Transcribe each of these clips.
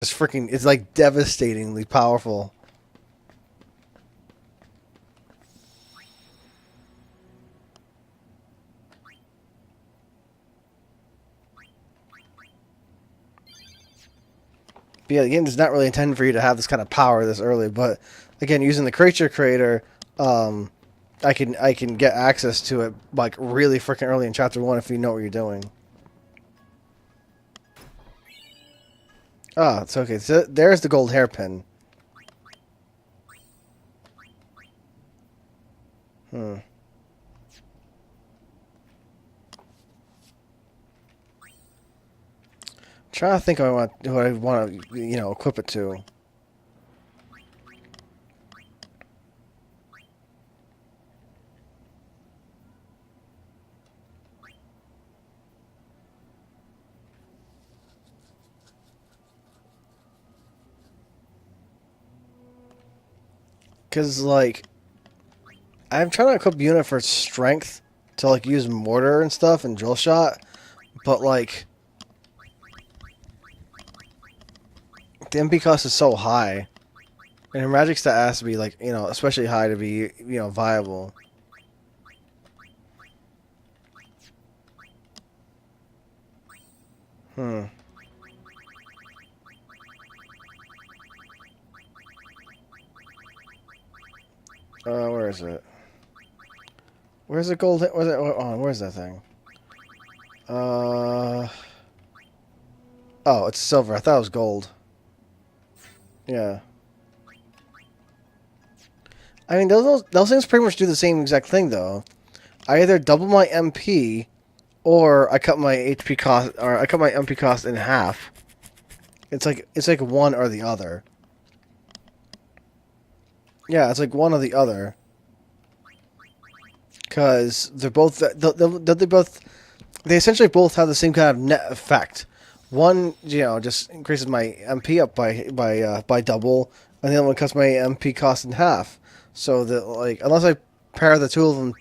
It's freaking. It's like devastatingly powerful. But yeah, the game is not really intended for you to have this kind of power this early. But again, using the creature creator, I can get access to it like really freaking early in chapter 1 if you know what you're doing. Ah, it's okay. So there's the gold hairpin. Hmm. Trying to think what I want to equip it to. Cause like I'm trying to equip the unit for strength to like use mortar and stuff and drill shot, but like the MP cost is so high, and her magic stat has to be like especially high to be viable. Hmm. Where is it? Where's the gold? Where's it? Oh, where's that thing? Uh. Oh, it's silver. I thought it was gold. Yeah. I mean, those things pretty much do the same exact thing though. I either double my MP, or I cut my HP cost, or I cut my MP cost in half. It's like one or the other. Yeah, it's like one or the other. Because they're both they essentially both have the same kind of net effect. One, just increases my MP up by double, and the other one cuts my MP cost in half. So that like unless I pair the two of them,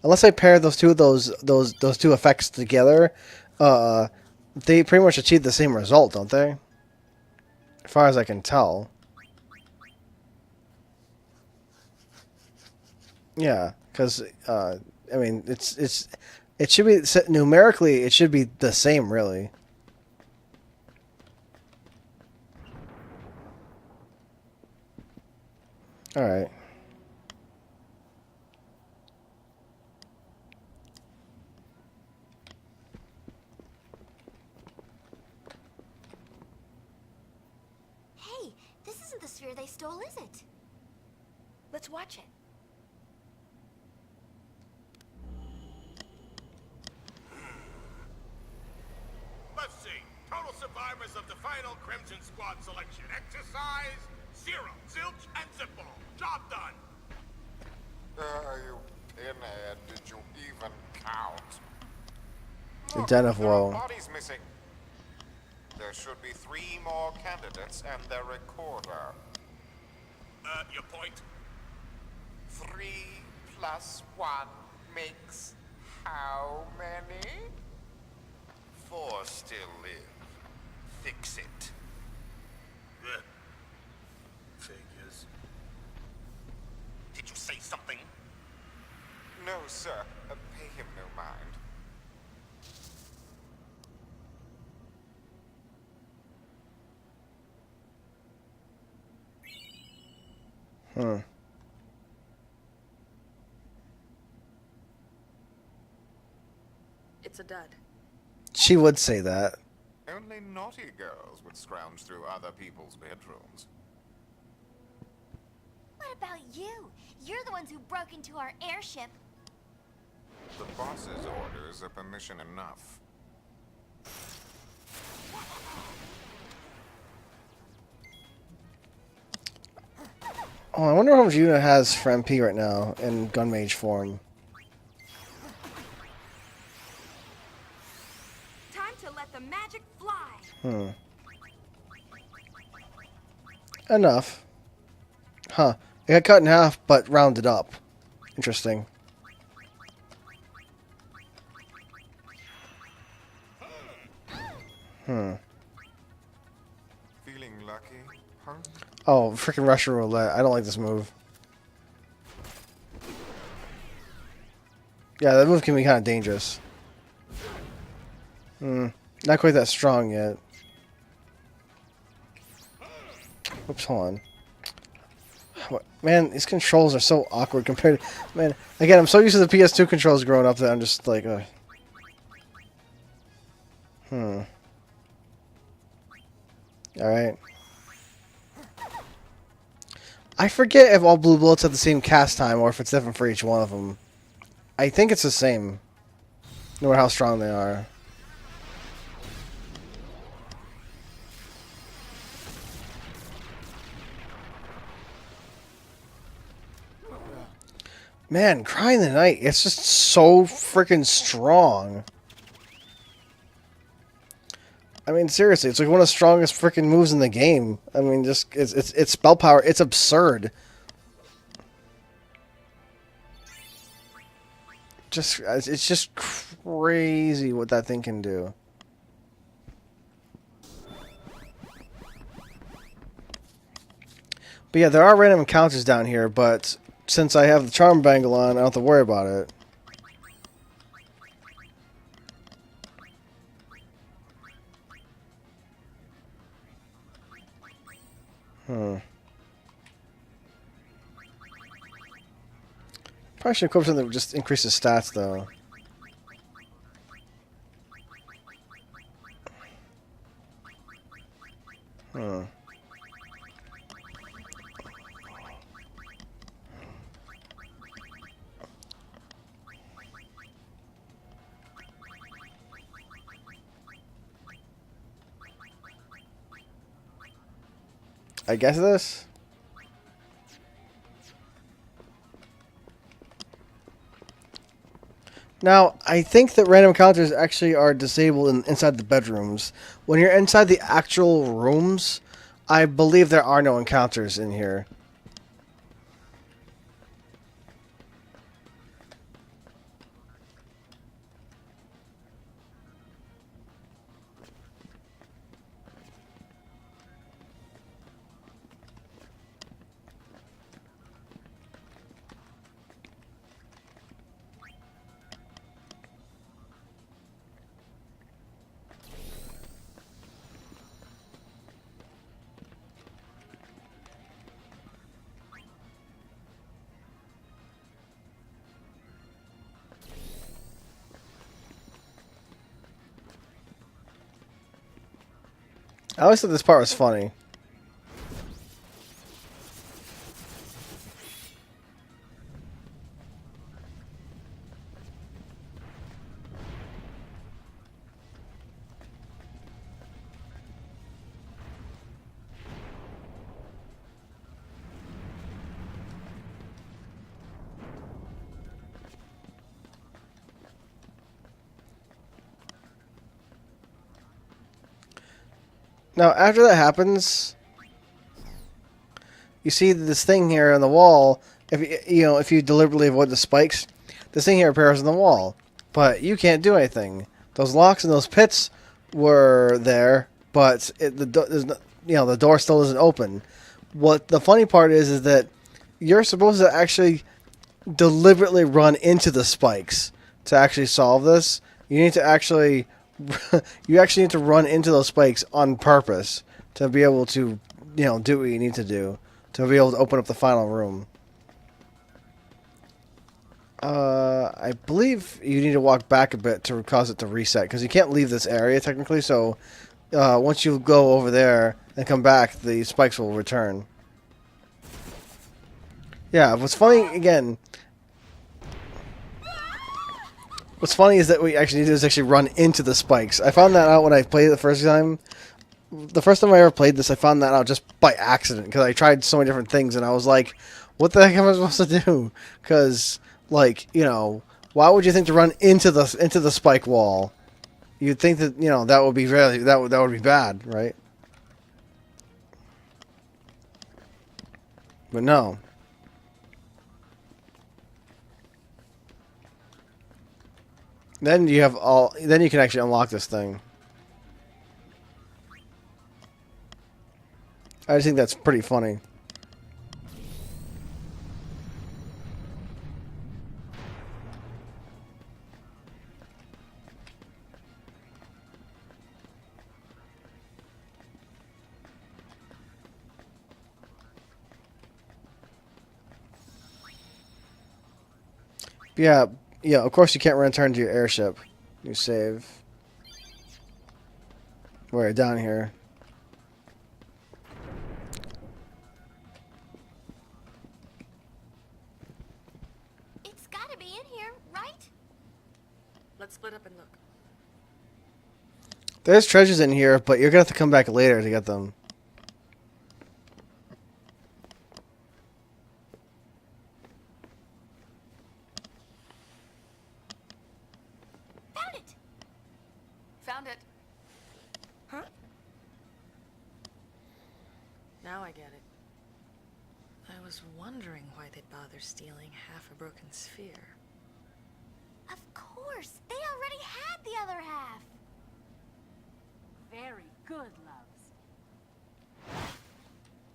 unless I pair those two effects together, uh, they pretty much achieve the same result, don't they? As far as I can tell. Yeah, because I mean, it should be numerically it should be the same, really. All right. Hey, this isn't the sphere they stole, is it? Let's watch it. Let's see. Total survivors of the final Crimson Squad selection. Exercise, zero. Zilch and Zipball. Job done. You pinhead, did you even count? The Look, Den of there are Woe. bodies missing. There should be 3 more candidates and their recorder. Your point? 3 plus 1 makes how many? 4 still live. Fix it. Figures. Did you say something? No, sir. Pay him no mind. Hmm. It's a dud. She would say that. Only naughty girls would scrounge through other people's bedrooms. What about you? You're the ones who broke into our airship. The boss's orders are permission enough. Oh, I wonder how much unit has for MP right now in gun mage form. Time to let the magic fly. Hmm. Enough. Huh. It got cut in half, but rounded up. Interesting. Hmm. Feeling lucky, huh? Oh, freaking Russian roulette. I don't like this move. Yeah, that move can be kind of dangerous. Not quite that strong yet. Oops, hold on. Man, these controls are so awkward compared to... Man, again, I'm so used to the PS2 controls growing up that I'm just like... Alright. I forget if all blue bullets have the same cast time or if it's different for each one of them. I think it's the same. No matter how strong they are. Man, Cry in the Night, it's just so freaking strong. I mean, seriously, it's like one of the strongest freaking moves in the game. I mean, just it's spell power. It's absurd. It's just crazy what that thing can do. But yeah, there are random encounters down here, but since I have the charm bangle on, I don't have to worry about it. Probably should equip something that just increases stats, though. I guess this? Now, I think that random encounters actually are disabled inside the bedrooms. When you're inside the actual rooms, I believe there are no encounters in here. I always thought this part was funny. Now, after that happens, you see this thing here on the wall. If you deliberately avoid the spikes, this thing here appears on the wall, but you can't do anything. Those locks and those pits were there, but the door still isn't open. What the funny part is that you're supposed to actually deliberately run into the spikes to actually solve this. You need to actually you actually need to run into those spikes on purpose to be able to, do what you need to do to be able to open up the final room. I believe you need to walk back a bit to cause it to reset, because you can't leave this area technically, so once you go over there and come back, the spikes will return. Yeah, what's funny is that we actually need to actually run into the spikes. I found that out when I played it the first time. The first time I ever played this, I found that out just by accident, because I tried so many different things, and I was like, what the heck am I supposed to do? Because, why would you think to run into the spike wall? You'd think that, that would be that would be bad, right? But no. Then you can actually unlock this thing. I just think that's pretty funny. Yeah, yeah. Of course, you can't return to your airship. You save. We're down here. It's gotta be in here, right? Let's split up and look. There's treasures in here, but you're gonna have to come back later to get them. Found it! Found it. Huh? Now I get it. I was wondering why they'd bother stealing half a broken sphere. Of course! They already had the other half! Very good, loves.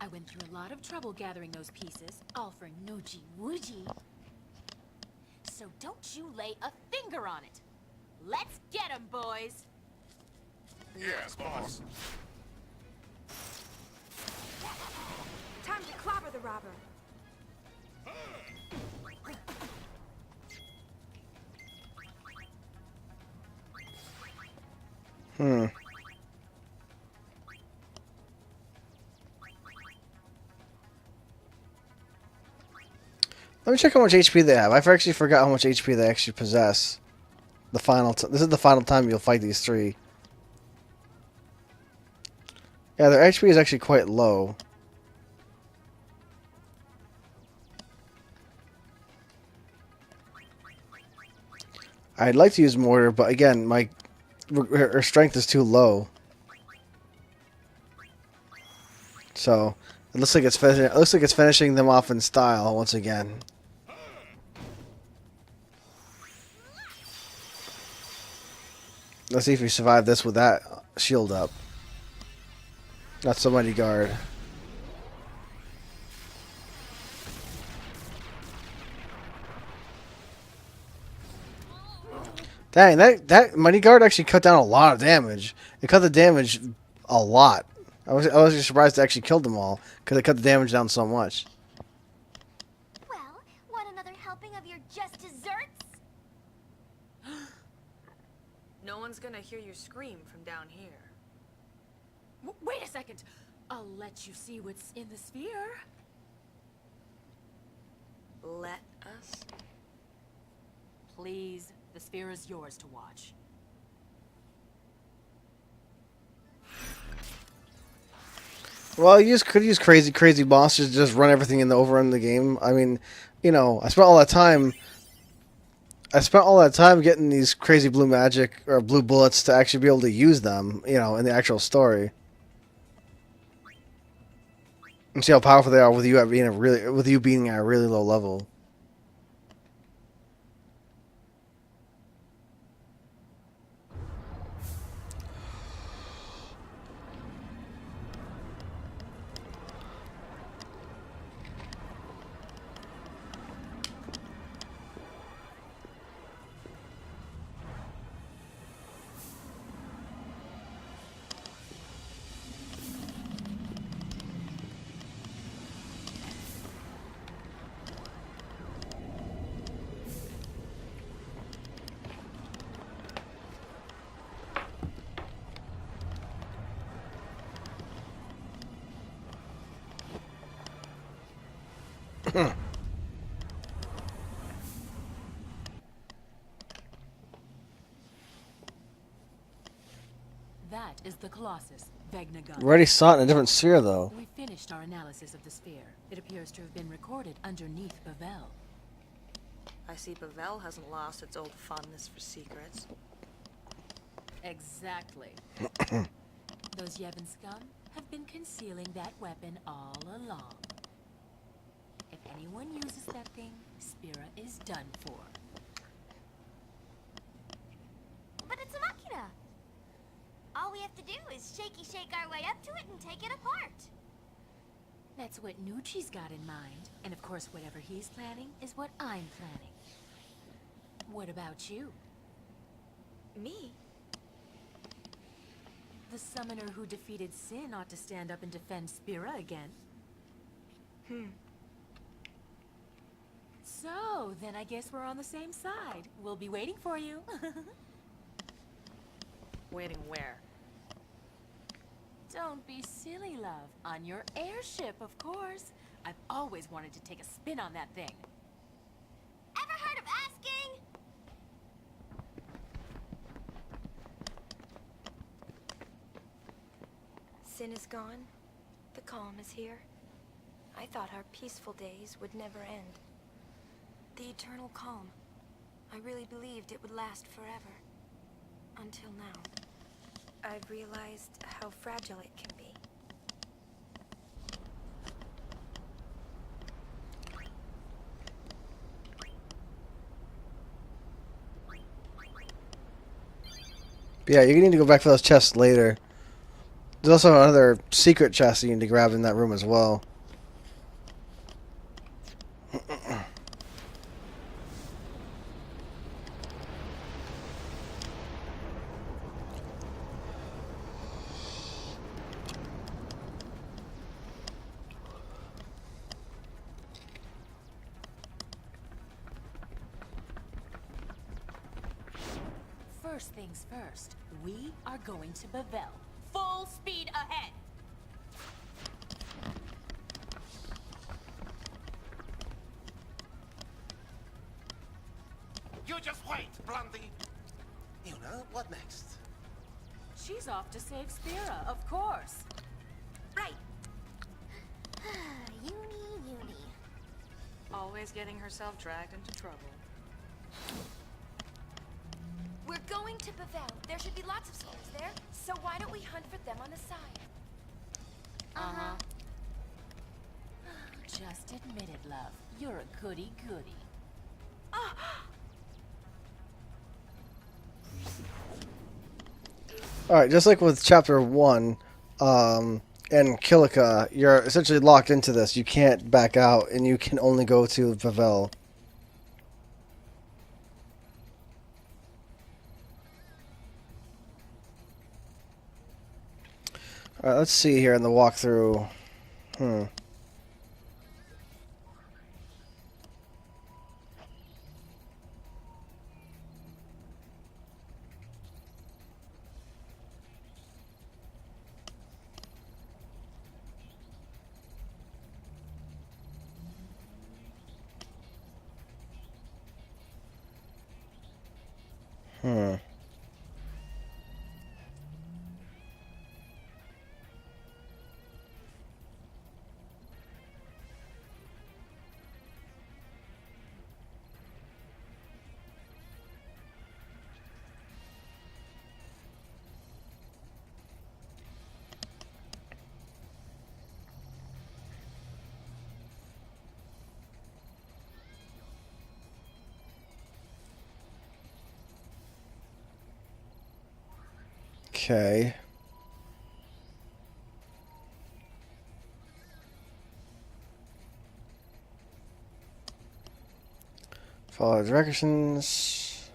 I went through a lot of trouble gathering those pieces, all for Noji Wooji. So don't you lay a finger on it. Let's get 'em, boys! Yes, boss. Time to clobber the robber. Hmm. Let me check how much HP they have. I actually forgot how much HP they actually possess. This is the final time you'll fight these three. Yeah, their HP is actually quite low. I'd like to use mortar, but again, her strength is too low. So it looks like it's finishing them off in style once again. Let's see if we survive this with that shield up. Not so mighty guard. Dang, that mighty guard actually cut down a lot of damage. It cut the damage a lot. I was just surprised it actually killed them all because it cut the damage down so much. Well, want another helping of your just desserts? No one's gonna hear you scream from down here. Wait a second. I'll let you see what's in the sphere. Let us? Please, the sphere is yours to watch. Well, you could use crazy monsters to just run everything in the overrun the game. I mean, you know, I spent all that time getting these crazy blue magic or blue bullets to actually be able to use them, you know, in the actual story. And see how powerful they are with you being at a really low level. That is the Colossus, Vegnagun. We already saw it in a different sphere, though. We finished our analysis of the sphere. It appears to have been recorded underneath Bavel. I see Bavel hasn't lost its old fondness for secrets. Exactly. Those Yevon scum have been concealing that weapon all along. If anyone uses that thing, Spira is done for. But it's a machina. All we have to do is shake our way up to it and take it apart. That's what Nucci's got in mind. And of course, whatever he's planning is what I'm planning. What about you? Me? The summoner who defeated Sin ought to stand up and defend Spira again. So, then I guess we're on the same side. We'll be waiting for you. Waiting where? Don't be silly, love. On your airship, of course. I've always wanted to take a spin on that thing. Ever heard of asking? Sin is gone. The calm is here. I thought our peaceful days would never end. The eternal calm. I really believed it would last forever. Until now. I've realized how fragile it can be. But yeah, you need to go back for those chests later. There's also another secret chest you need to grab in that room as well. First things first, we are going to Bavel. Full speed ahead! You just wait, Blondie. You know, what next? She's off to save Spira, of course. Right! Uni. Always getting herself dragged into trouble. We're going to Bavel. There should be lots of stairs there. So why don't we hunt for them on the side? Uh-huh. Just admit it, love. You're a goody-goody. Alright, just like with Chapter 1 and Kilika, you're essentially locked into this. You can't back out, and you can only go to Bavel. Alright, let's see here in the walkthrough. Okay. Follow directions.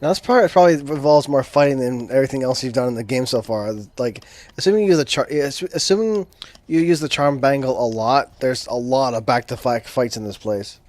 Now this part probably involves more fighting than everything else you've done in the game so far. Like, assuming you use the charm bangle a lot, there's a lot of back-to-back fights in this place.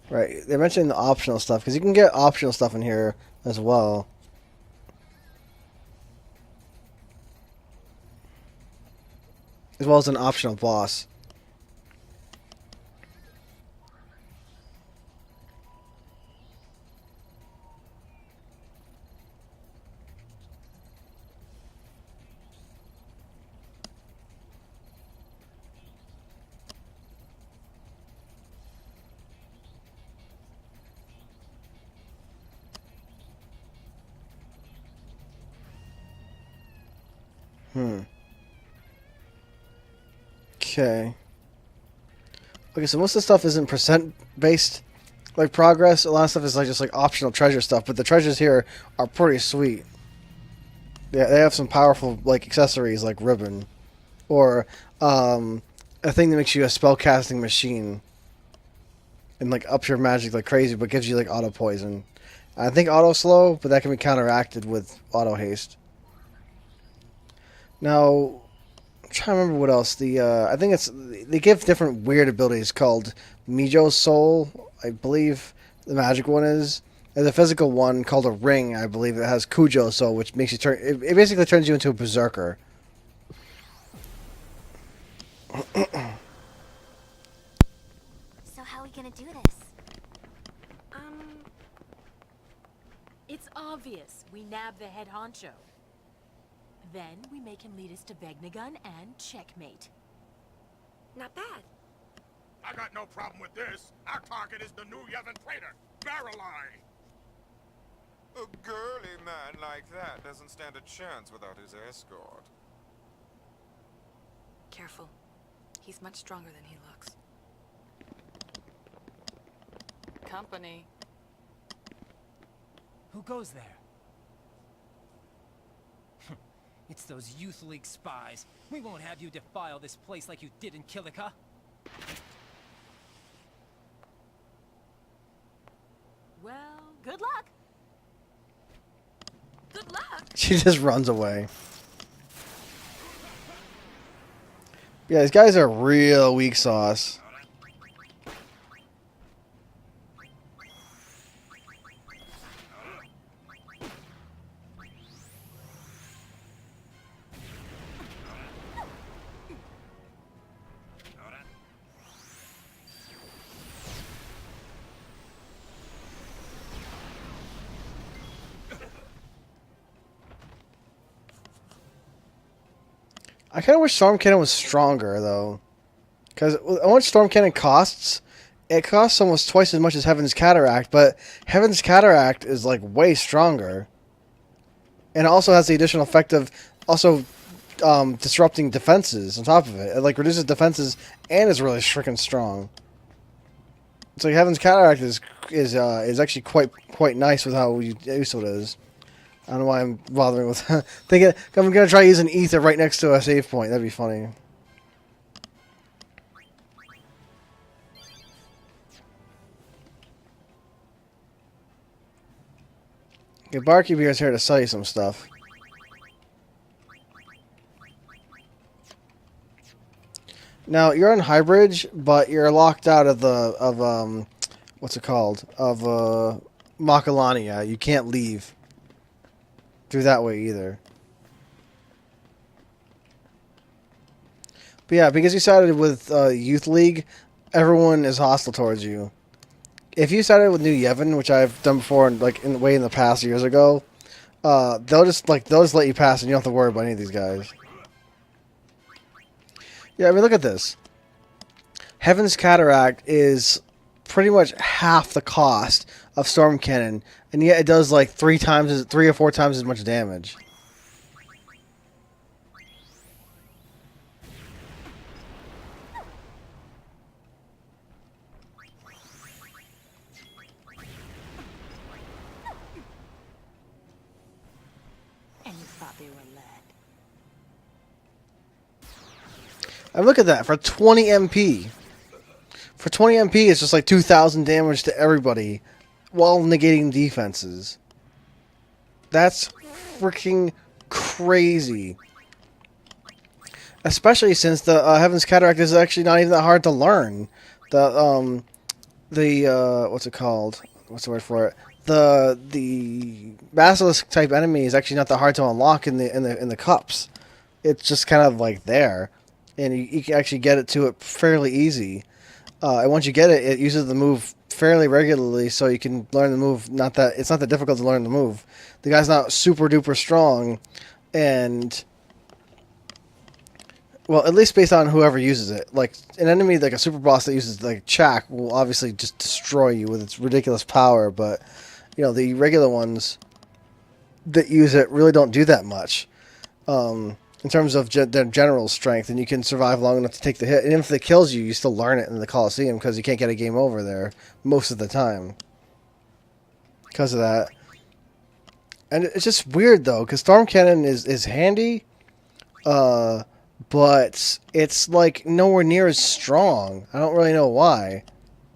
Right. They mentioned the optional stuff because you can get optional stuff in here as well. As well as an optional boss. Okay. Okay, so most of the stuff isn't percent based, like progress. A lot of stuff is like just like optional treasure stuff, but the treasures here are pretty sweet. Yeah, they have some powerful like accessories like ribbon, or a thing that makes you a spellcasting machine, and like ups your magic like crazy, but gives you like auto poison. I think auto slow, but that can be counteracted with auto haste. Now, I'm trying to remember what else. I think it's they give different weird abilities called Mijo Soul, I believe the magic one is. There's a physical one called a ring, I believe, that has Kujo Soul, which makes you turn. It basically turns you into a berserker. So how are we gonna do this? It's obvious. We nab the head honcho. Then we make him lead us to Vegnagun and checkmate. Not bad. I got no problem with this. Our target is the new Yevon trader, Baralai. A girly man like that doesn't stand a chance without his escort. Careful. He's much stronger than he looks. Company. Who goes there? It's those Youth League spies. We won't have you defile this place like you did in Kilika. Well, good luck. Good luck. She just runs away. Yeah, these guys are real weak sauce. I kind of wish Storm Cannon was stronger, though. Because how much Storm Cannon costs? It costs almost twice as much as Heaven's Cataract, but Heaven's Cataract is, like, way stronger. And it also has the additional effect of also disrupting defenses on top of it. It, like, reduces defenses and is really freaking strong. It's like Heaven's Cataract is actually quite nice with how useful it is. I don't know why I'm bothering with thinking I'm gonna try using ether right next to a save point. That'd be funny. Okay, Barkeep here is here to sell you some stuff. Now you're on Highbridge, but you're locked out of what's it called? Of Makalania. You can't leave through that way either. But yeah, because you started with Youth League, everyone is hostile towards you. If you started with New Yevon, which I've done before, like in the past years ago, they'll just let you pass, and you don't have to worry about any of these guys. Yeah, I mean, look at this. Heaven's Cataract is pretty much half the cost of Storm Cannon, and yet it does like 3 or 4 times as much damage. And you thought they were led. And look at that, for 20 MP. For 20 MP, it's just like 2,000 damage to everybody while negating defenses. That's freaking crazy. Especially since the Heaven's Cataract is actually not even that hard to learn. the what's it called? What's the word for it? The basilisk type enemy is actually not that hard to unlock in the cups. It's just kind of like there, and you can actually get it to it fairly easy. And once you get it, it uses the move fairly regularly, so you can learn the move. It's not that difficult to learn the move. The guy's not super duper strong, and well, at least based on whoever uses it. Like an enemy like a super boss that uses like Chak will obviously just destroy you with its ridiculous power, but the regular ones that use it really don't do that much. In terms of their general strength, and you can survive long enough to take the hit. And if it kills you, you still learn it in the Coliseum because you can't get a game over there most of the time because of that. And it's just weird though, because Storm Cannon is handy, but it's like nowhere near as strong. I don't really know why.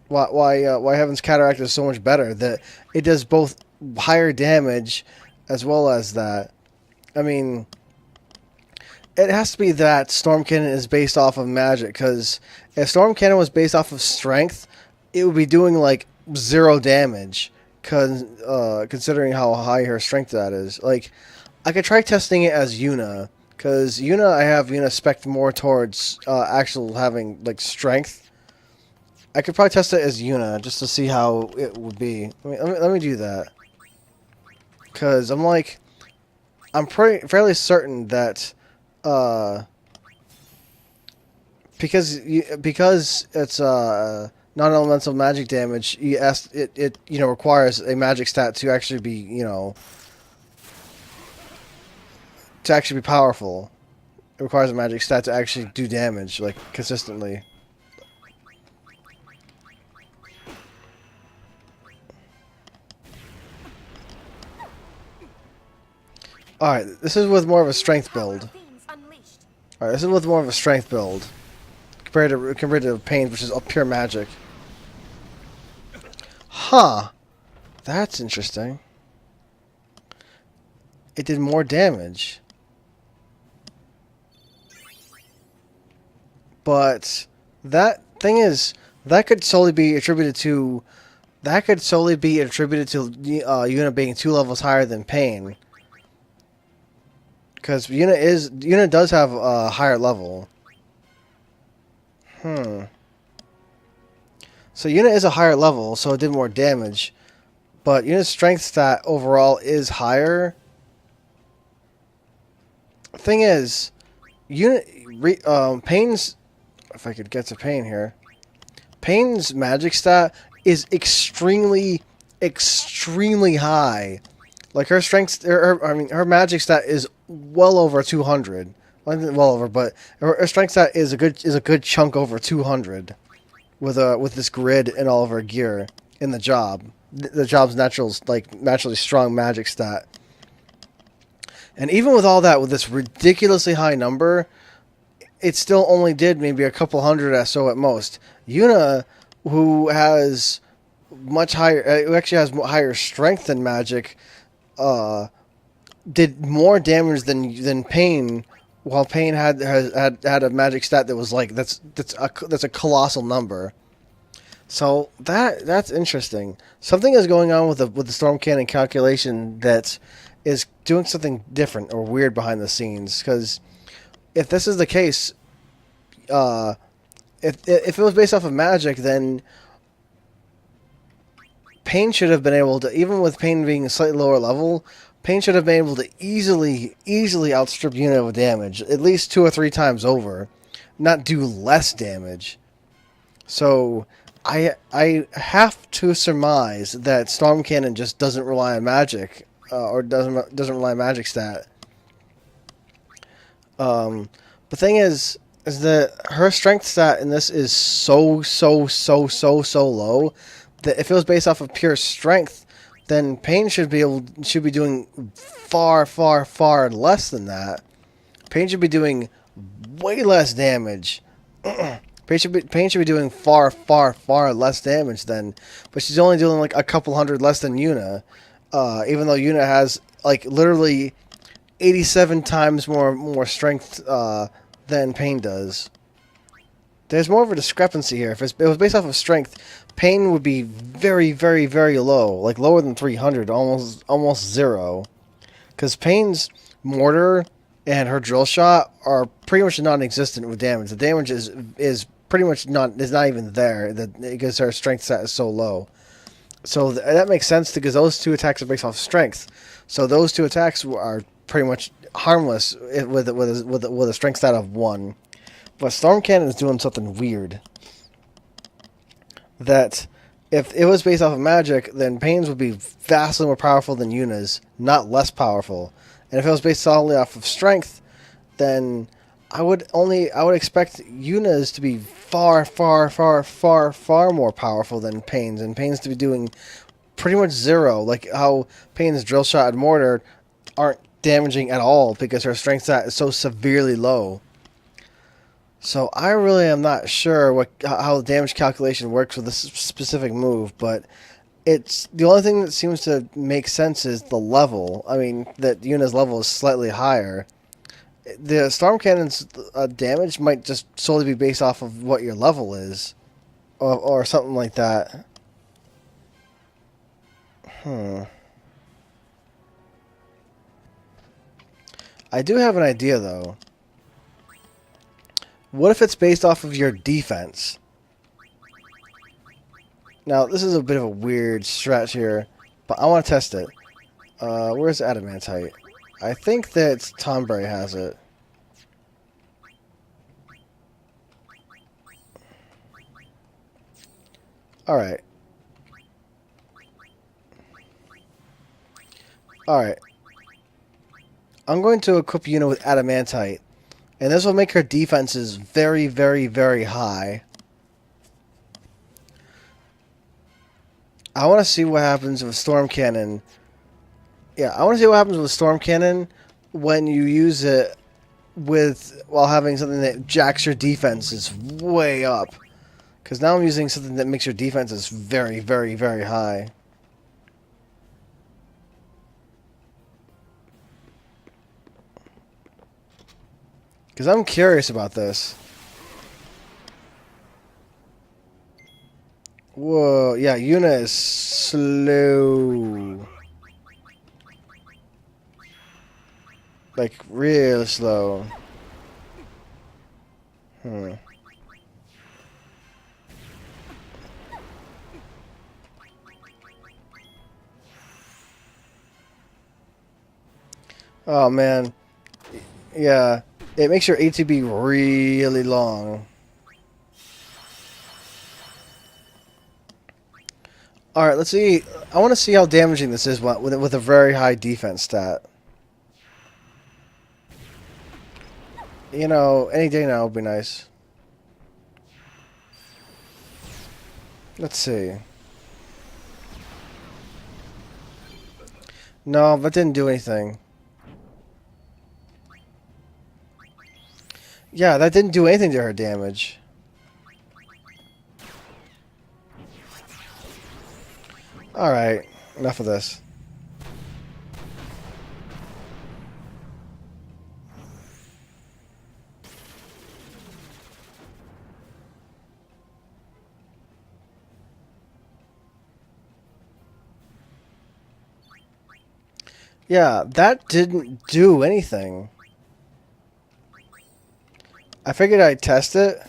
Why Heaven's Cataract is so much better. That it does both higher damage as well as that. I mean, it has to be that Storm Cannon is based off of magic, because if Storm Cannon was based off of strength, it would be doing like 0 damage, considering how high her strength that is. Like, I could try testing it as Yuna, because I have Yuna spec more towards actual having like strength. I could probably test it as Yuna just to see how it would be. Let me do that, because I'm fairly certain that. Because it's non-elemental magic damage, it requires a magic stat to actually be powerful. It requires a magic stat to actually do damage like consistently. All right, this is with more of a strength build. Alright, this is with more of a strength build compared to Pain, which is pure magic. Huh. That's interesting. It did more damage. But that thing is, that could solely be attributed to Yuna being 2 levels higher than Pain. Because Yuna does have a higher level. So Yuna is a higher level, so it did more damage. But Yuna's strength stat overall is higher. Thing is, Pain's... If I could get to Pain here. Pain's magic stat is extremely, extremely high. Like her strength, her magic stat is well over 200. Well over, but her strength stat is a good chunk over 200, with this grid and all of her gear in the job. The job's naturally strong magic stat. And even with all that, with this ridiculously high number, it still only did maybe a couple hundred or so at most. Yuna, who has much higher, who actually has higher strength than magic, did more damage than Pain, while Pain had a magic stat that was like that's a colossal number. So that's interesting. Something is going on with the Storm Cannon calculation that is doing something different or weird behind the scenes. Because if this is the case, if it was based off of magic, then Pain should have been able to, even with Pain being a slightly lower level, Pain should have been able to easily outstrip Yuna with damage, at least 2 or 3 times over, not do less damage. So I have to surmise that Storm Cannon just doesn't rely on magic, or doesn't rely on magic stat. The thing is that her strength stat in this is so low that if it was based off of pure strength, then Pain should be doing far less than that. Pain should be doing way less damage. Pain should be doing far less damage than, but she's only doing like a couple hundred less than Yuna. Even though Yuna has like literally 87 times more strength than Pain does. There's more of a discrepancy here. If it was based off of strength, pain would be very, very, very low, like lower than 300, almost zero. Because pain's mortar and her drill shot are pretty much non-existent with damage. The damage is pretty much not even there because her strength stat is so low. So that makes sense because those two attacks are based off strength. So those two attacks are pretty much harmless with a strength stat of 1. But Storm Cannon is doing something weird. That if it was based off of magic, then Pain's would be vastly more powerful than Yuna's, not less powerful. And if it was based solely off of strength, then I would expect Yuna's to be far, far, far, far, far more powerful than Pain's, and Pain's to be doing pretty much zero, like how Pain's drill shot and mortar aren't damaging at all because her strength stat is so severely low. So I really am not sure how the damage calculation works with this specific move, but it's the only thing that seems to make sense is the level. I mean, that Yuna's level is slightly higher. The Storm Cannon's damage might just solely be based off of what your level is, or something like that. I do have an idea, though. What if it's based off of your defense? Now, this is a bit of a weird stretch here, but I want to test it. Where's Adamantite? I think that Tomberry has it. Alright. Alright. I'm going to equip Yuna with Adamantite. And this will make her defenses very, very, very high. I want to see what happens with Storm Cannon. Yeah, I want to see what happens with Storm Cannon when you use it while having something that jacks your defenses way up. Because now I'm using something that makes your defenses very, very, very high. Because I'm curious about this. Whoa, yeah, Yuna is slow. Like, real slow. Oh, man. Yeah. It makes your ATB really long. Alright, let's see. I want to see how damaging this is with a very high defense stat. You know, any day now would be nice. Let's see. No, that didn't do anything. Yeah, that didn't do anything to her damage. Alright, enough of this. Yeah, that didn't do anything. I figured I'd test it,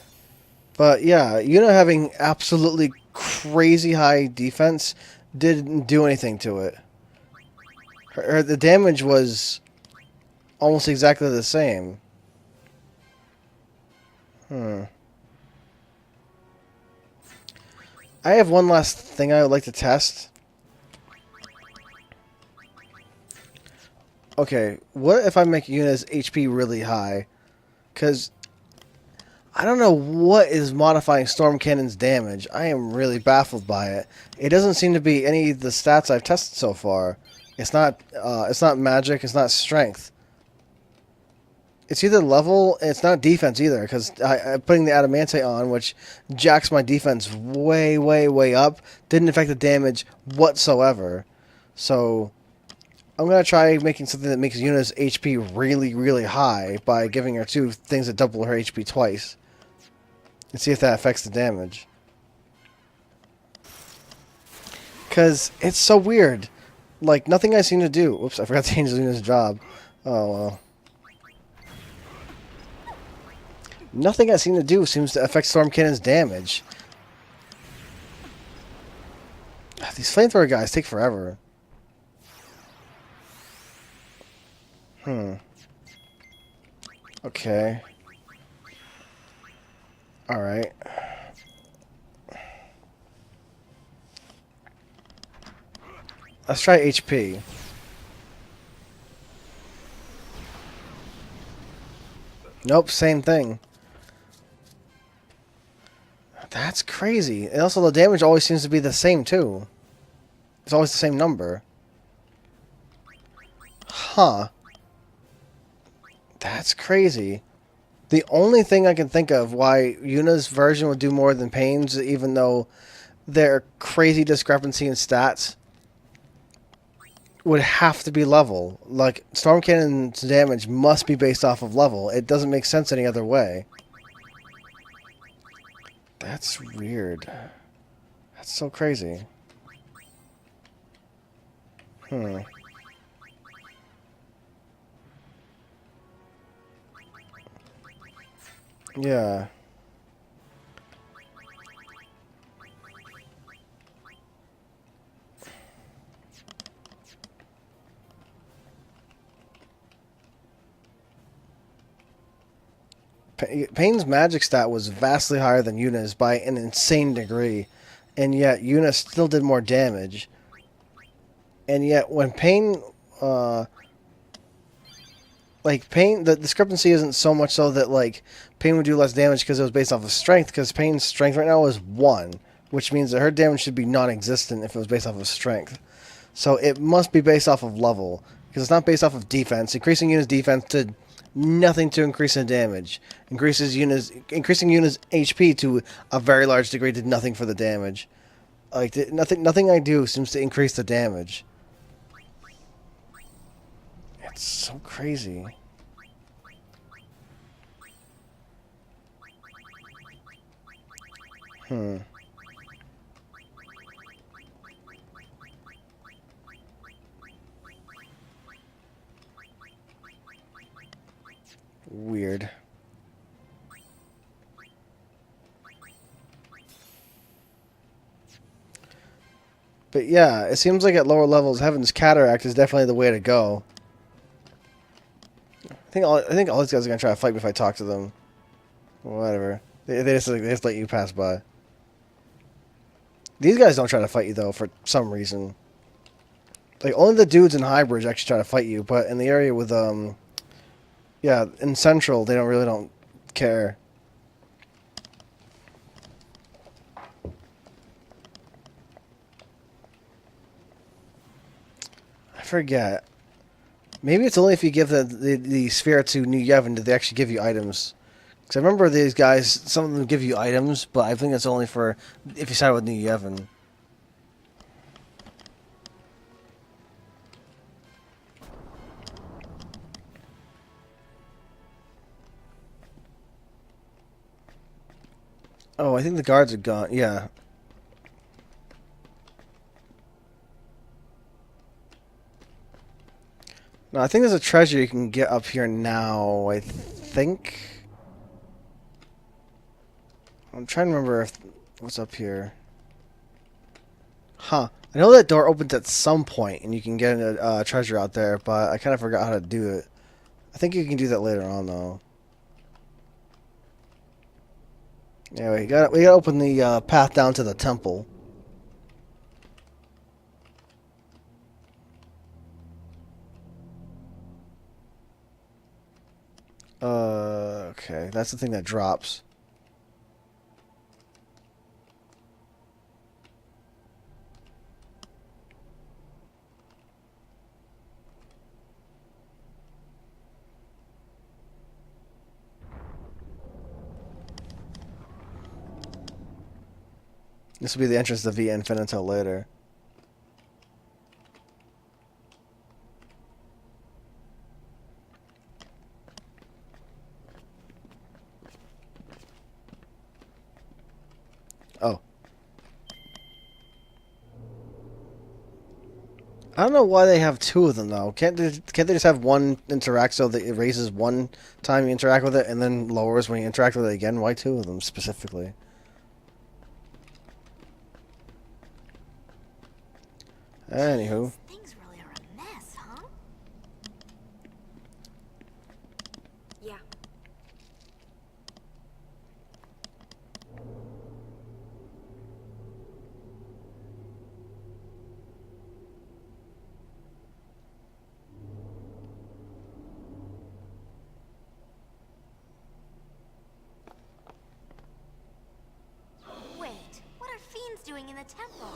but yeah, having absolutely crazy high defense didn't do anything to it. The damage was almost exactly the same. I have one last thing I would like to test. Okay, what if I make Yuna's HP really high? Because I don't know what is modifying Storm Cannon's damage. I am really baffled by it. It doesn't seem to be any of the stats I've tested so far. It's not magic. It's not strength. It's either level. And it's not defense either. Because I'm putting the Adamantite on, which jacks my defense way, way, way up. Didn't affect the damage whatsoever. So I'm gonna try making something that makes Yuna's HP really, really high by giving her two things that double her HP twice. and see if that affects the damage. Because it's so weird. Like, nothing I seem to do... Whoops, I forgot to change Luna's job. Oh, well. Nothing I seem to do seems to affect Storm Cannon's damage. These flamethrower guys take forever. Okay. Alright. Let's try HP. Nope, same thing. That's crazy. And also the damage always seems to be the same too. It's always the same number. Huh. That's crazy. The only thing I can think of why Yuna's version would do more than Pain's, even though their crazy discrepancy in stats, would have to be level. Like, Storm Cannon's damage must be based off of level. It doesn't make sense any other way. That's weird. That's so crazy. Yeah. Pain's magic stat was vastly higher than Yuna's by an insane degree, and yet Yuna still did more damage. And yet when Pain, Pain, the discrepancy isn't so much so that, like, Pain would do less damage because it was based off of strength, because Pain's strength right now is 1, which means that her damage should be non-existent if it was based off of strength. So it must be based off of level, because it's not based off of defense. Increasing Yuna's defense did nothing to increase the damage. Increasing Yuna's HP to a very large degree did nothing for the damage. Like, nothing I do seems to increase the damage. It's so crazy. Weird. But yeah, it seems like at lower levels, Heaven's Cataract is definitely the way to go. I think all these guys are gonna try to fight me if I talk to them. Whatever. They just let you pass by. These guys don't try to fight you though for some reason. Like, only the dudes in Highbridge actually try to fight you, but in the area with yeah, in Central they don't care. I forget. Maybe it's only if you give the sphere to New Yevon do they actually give you items. Because I remember these guys, some of them give you items, but I think it's only for if you side with New Yevon. Oh, I think the guards are gone. Yeah. No, I think there's a treasure you can get up here now, I think. I'm trying to remember what's up here. Huh. I know that door opens at some point, and you can get a treasure out there, but I kind of forgot how to do it. I think you can do that later on, though. Anyway, we gotta open the path down to the temple. Okay, that's the thing that drops. This will be the entrance to Via Infinita later. I don't know why they have two of them though. Can't they just have one interact so that it raises one time you interact with it and then lowers when you interact with it again? Why two of them specifically? Anywho. Things really are a mess, huh? Yeah. Wait, what are fiends doing in the temple?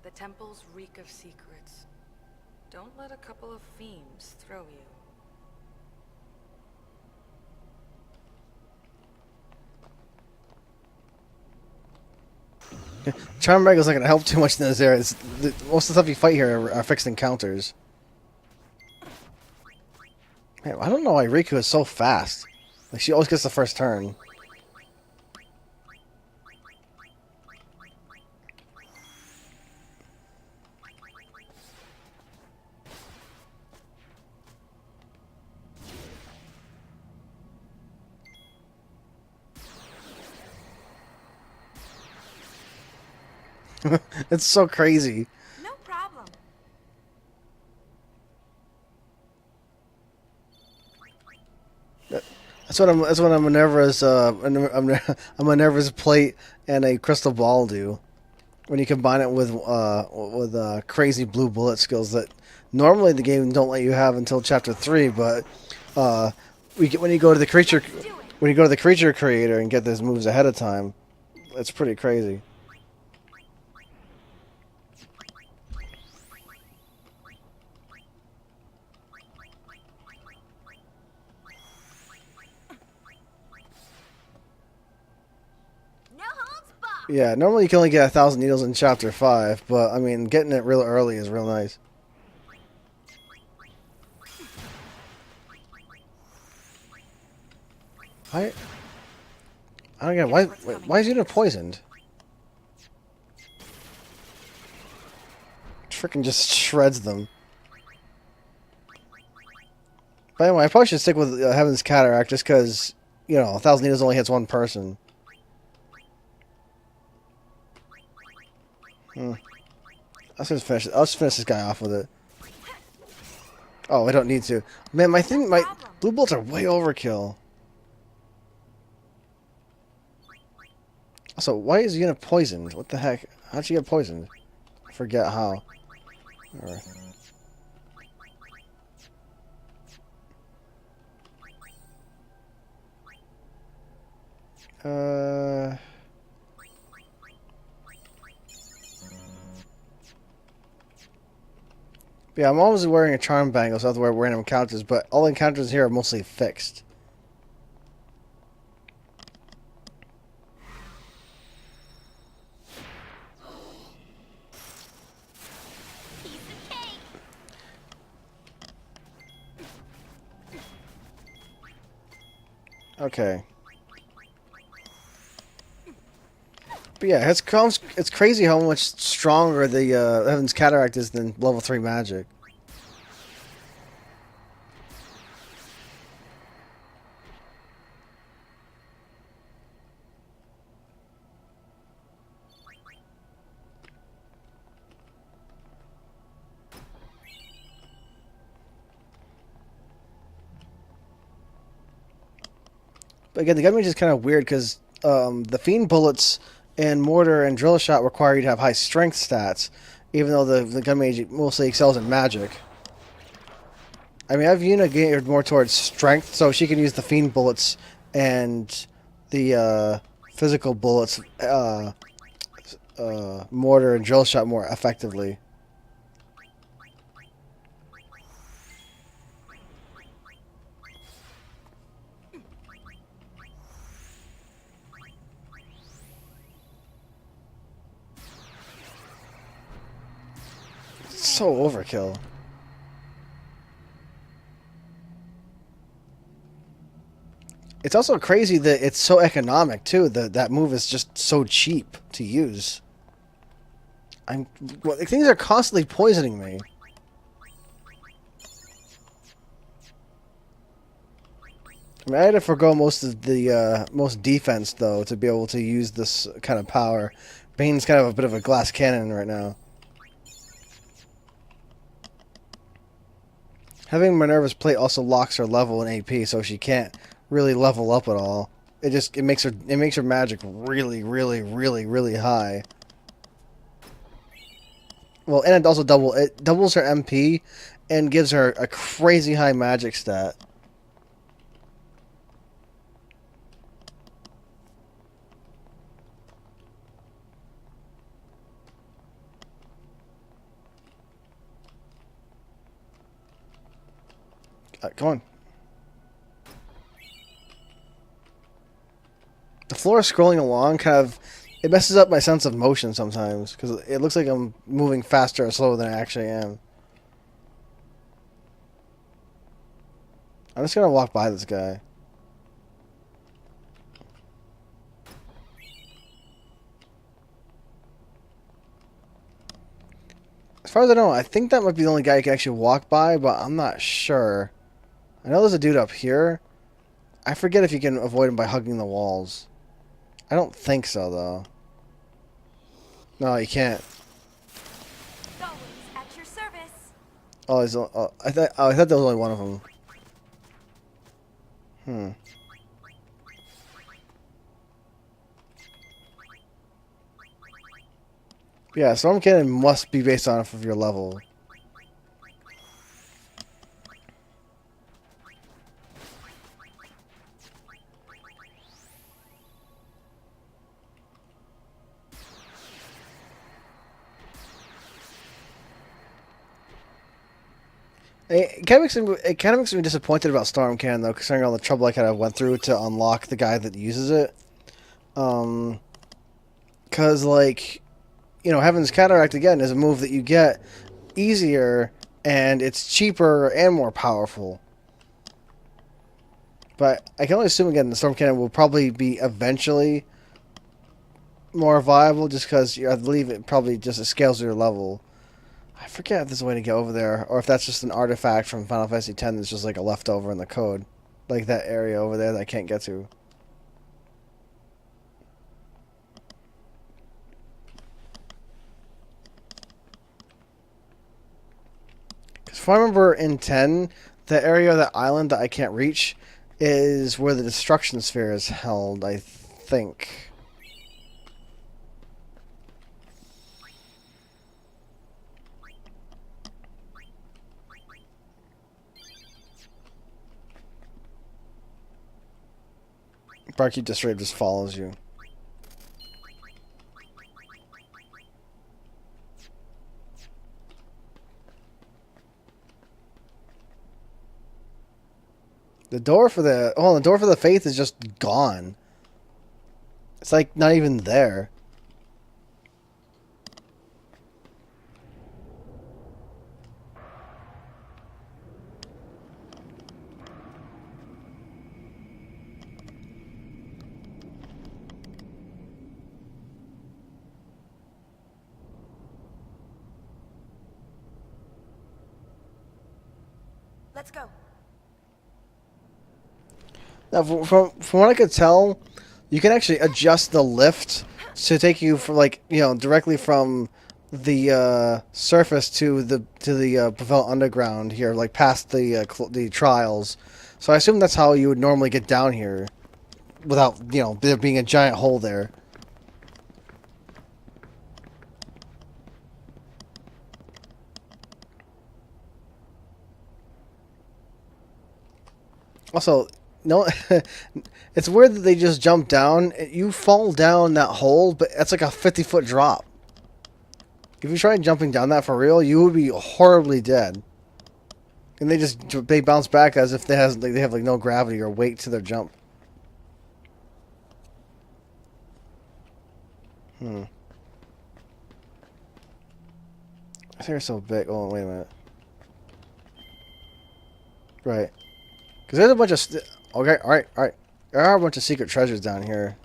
The temples reek of secrets. Don't let a couple of fiends throw you. Charm Regal's not gonna help too much in this area. Most of the stuff you fight here are fixed encounters. Man, I don't know why Riku is so fast. Like, she always gets the first turn. It's so crazy. No problem. That's what a Minerva's a Minerva's plate and a crystal ball do. When you combine it with crazy blue bullet skills that normally the game don't let you have until chapter 3, but when you go to the creature creator and get those moves ahead of time, it's pretty crazy. No holds barred. Yeah, normally you can only get 1,000 needles in chapter 5, but I mean, getting it real early is real nice. I don't get why is Una poisoned? Freaking just shreds them. But anyway, I probably should stick with Heaven's Cataract just because, you know, 1,000 needles only hits one person. I'll just finish this guy off with it. Oh, I don't need to. Man, my blue bolts are way overkill. Also, why is Una poisoned? What the heck? How'd she get poisoned? I forget how. Or... Yeah, I'm always wearing a charm bangle, so I have to wear random encounters, but all encounters here are mostly fixed. Piece of cake. Okay. But yeah, it's crazy how much stronger the Heaven's Cataract is than level 3 magic. But again, the gun range is kind of weird because the Fiend bullets and mortar and drill shot require you to have high strength stats, even though the gun mage mostly excels in magic. I mean, I've Yuna geared more towards strength, so she can use the Fiend bullets and the physical bullets, mortar and drill shot more effectively. So overkill. It's also crazy that it's so economic too. That move is just so cheap to use. Well, things are constantly poisoning me. I mean, I had to forego most of the most defense though to be able to use this kind of power. Bane's kind of a bit of a glass cannon right now. Having Minerva's plate also locks her level in AP, so she can't really level up at all. It makes her magic really, really, really, really high. Well, and it doubles her MP and gives her a crazy high magic stat. Come on. The floor scrolling along it messes up my sense of motion sometimes because it looks like I'm moving faster or slower than I actually am. I'm just gonna walk by this guy. As far as I know, I think that might be the only guy you can actually walk by, but I'm not sure. I know there's a dude up here. I forget if you can avoid him by hugging the walls. I don't think so, though. No, you can't. Always at your service. Oh, I thought there was only one of them. Yeah, Storm Cannon must be based off of your level. It kind of makes me disappointed about Storm Cannon though, considering all the trouble I kind of went through to unlock the guy that uses it. Cause like, Heaven's Cataract again is a move that you get easier, and it's cheaper and more powerful. But I can only assume again the Storm Cannon will probably be eventually more viable, just because I believe it probably just scales to your level. I forget if there's a way to get over there, or if that's just an artifact from Final Fantasy X that's just like a leftover in the code. Like that area over there that I can't get to. Because if I remember in 10, the area of that island that I can't reach is where the Destruction Sphere is held, I think. Barkeep just follows you. The door for the faith is just gone. It's like not even there. Let's go. Now, from what I could tell, you can actually adjust the lift to take you from directly from the surface to the Pavel Underground here, like past the trials. So I assume that's how you would normally get down here, without there being a giant hole there. Also, no, it's weird that they just jump down. You fall down that hole, but that's like a 50-foot drop. If you tried jumping down that for real, you would be horribly dead. And they bounce back as if they have no gravity or weight to their jump. I think they're so big. Oh, wait a minute. Right. Because there's a bunch of... okay, alright. There are a bunch of secret treasures down here.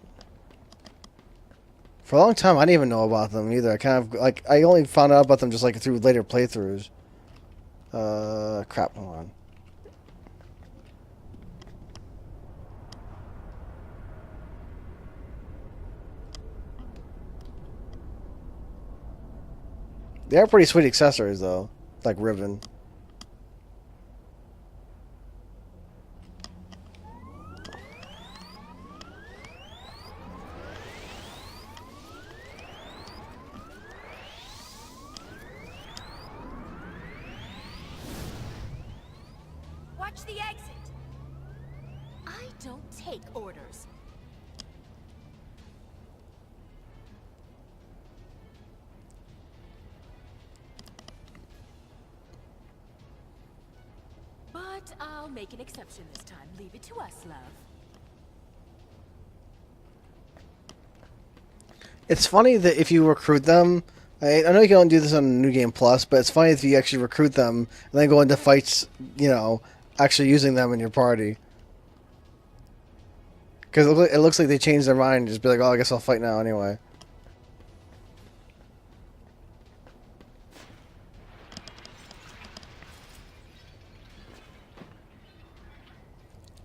For a long time, I didn't even know about them either. I kind of like I only found out about them just like through later playthroughs. Crap. Hold on. They are pretty sweet accessories though, like ribbon. Watch the exit. I don't take orders. But I'll make an exception this time. Leave it to us, love. It's funny that if you recruit them, I know you can only do this on New Game Plus, but it's funny if you actually recruit them and then go into fights, you know, actually using them in your party. Because it looks like they changed their mind and just be like, oh, I guess I'll fight now anyway.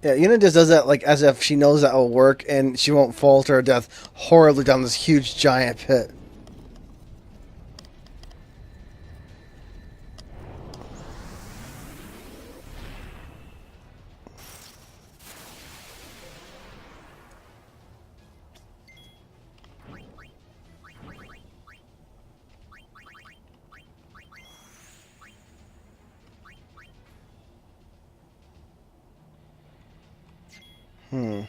Yeah, Yuna just does that like as if she knows that will work and she won't fall to her death horribly down this huge giant pit. Hmm.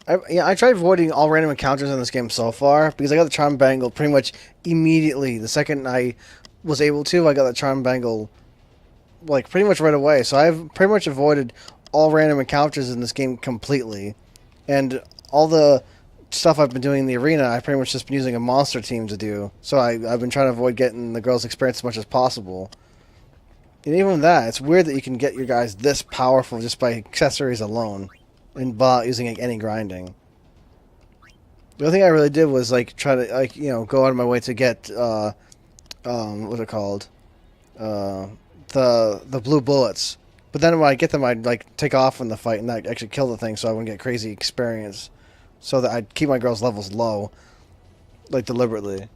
I tried avoiding all random encounters in this game so far because I got the Charm Bangle pretty much immediately. The second I was able to, I got the Charm Bangle like pretty much right away. So I've pretty much avoided all random encounters in this game completely. And all the stuff I've been doing in the arena, I've pretty much just been using a monster team to do. So I've been trying to avoid getting the girls' experience as much as possible. And even that, it's weird that you can get your guys this powerful just by accessories alone. And using like any grinding. The other thing I really did was like try to like go out of my way to get what's it called, the blue bullets. But then when I get them, I'd like take off in the fight and not actually kill the thing, so I wouldn't get crazy experience. So that I'd keep my girls' levels low, like deliberately.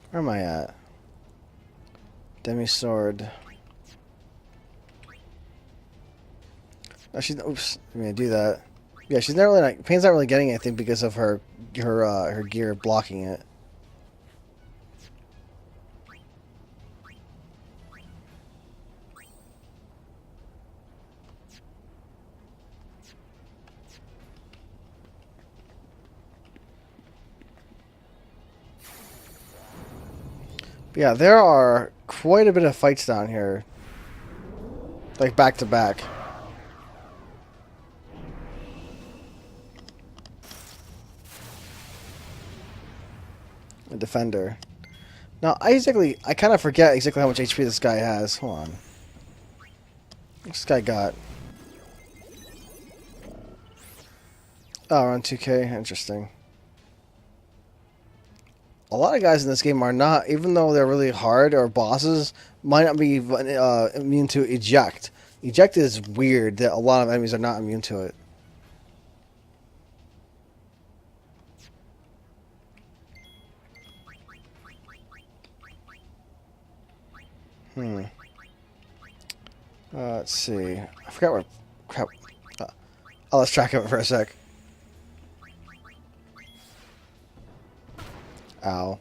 Where am I at? Demi Sword. Oh, oops. I'm gonna do that. Yeah, she's not really like Payne's not really getting anything because of her gear blocking it. But yeah, there are quite a bit of fights down here. Like back to back. A defender. Now, I kind of forget exactly how much HP this guy has. Hold on. What's this guy got? Oh, around 2k. Interesting. A lot of guys in this game are not, even though they're really hard or bosses, might not be immune to eject. Eject is weird that a lot of enemies are not immune to it. Let's see. I forgot where. Crap. I lost track of it for a sec. Ow.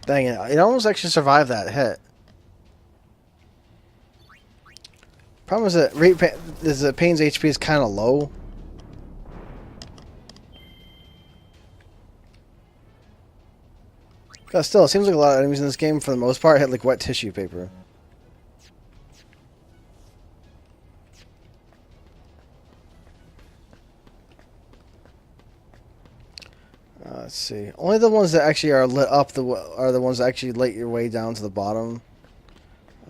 Dang it. It almost actually survived that hit. Problem is that Payne's HP is kind of low. But still, it seems like a lot of enemies in this game, for the most part, hit like wet tissue paper. Let's see. Only the ones that actually are lit up are the ones that actually let your way down to the bottom.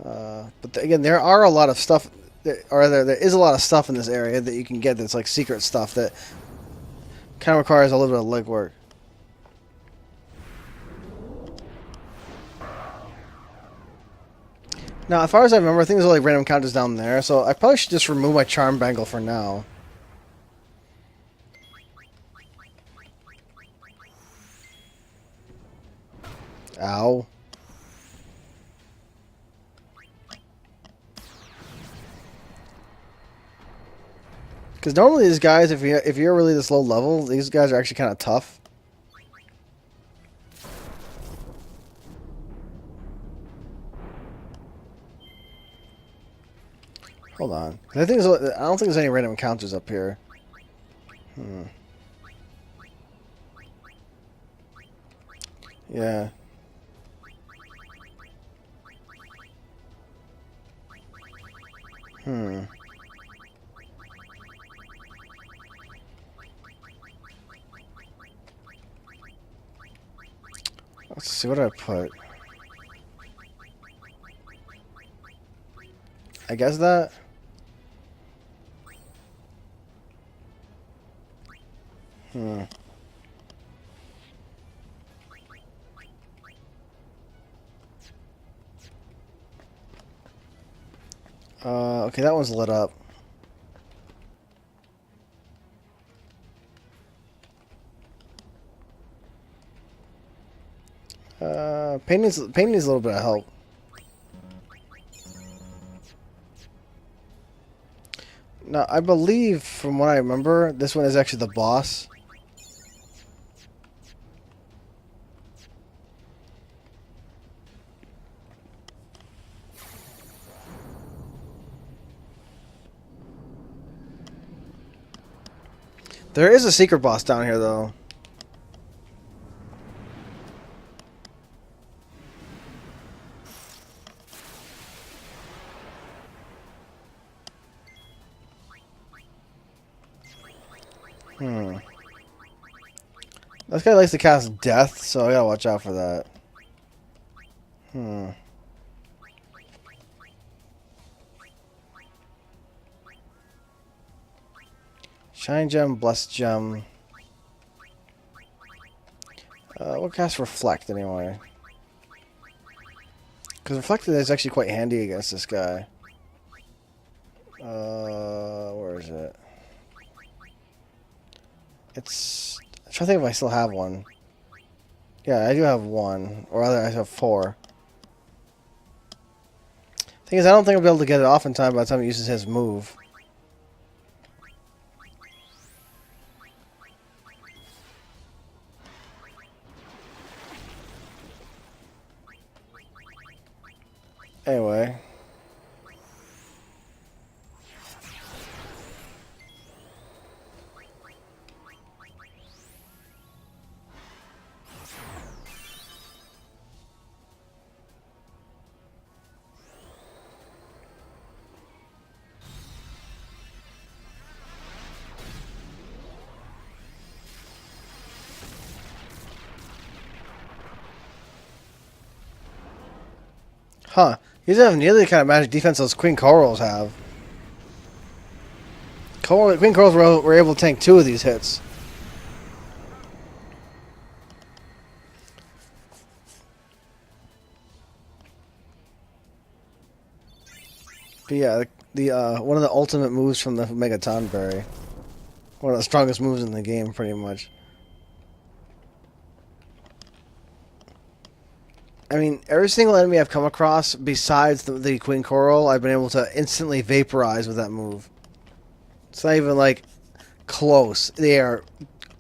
But again, there are a lot of stuff, there is a lot of stuff in this area that you can get that's like secret stuff that kind of requires a little bit of legwork. Now, as far as I remember, I think there's like random counters down there, so I probably should just remove my charm bangle for now. Ow. Because normally these guys, if you're really this low level, these guys are actually kind of tough. Hold on. I don't think there's any random encounters up here. Yeah. Let's see, what did I put? I guess that? Okay, that one's lit up. Pain needs a little bit of help. Now, I believe, from what I remember, this one is actually the boss. There is a secret boss down here, though. This guy likes to cast death, so I gotta watch out for that. Shine Gem, Blessed Gem. We'll cast Reflect anyway. Because Reflected is actually quite handy against this guy. Where is it? I'm trying to think if I still have one. Yeah, I do have one. Or rather, I have 4. Thing is, I don't think I'll be able to get it off in time by the time he uses his move. Anyway. Huh. He doesn't have nearly the kind of magic defense those Queen Corals have. Queen Corals were able to tank 2 of these hits. But yeah, the one of the ultimate moves from the Megaton Berry. One of the strongest moves in the game, pretty much. I mean, every single enemy I've come across, besides the Queen Coral, I've been able to instantly vaporize with that move. It's not even, like, close. They are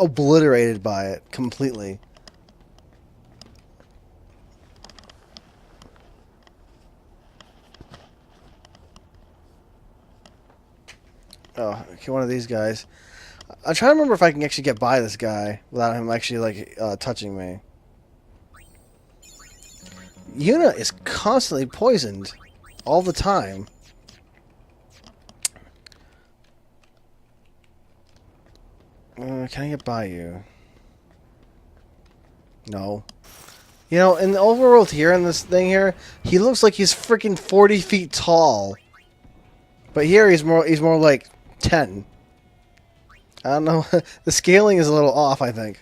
obliterated by it completely. Oh, okay, one of these guys. I'm trying to remember if I can actually get by this guy without him actually, like, touching me. Yuna is constantly poisoned. All the time. Can I get by you? No. You know, in the overworld here, in this thing here, he looks like he's freaking 40 feet tall. But here he's more like 10. I don't know. The scaling is a little off, I think.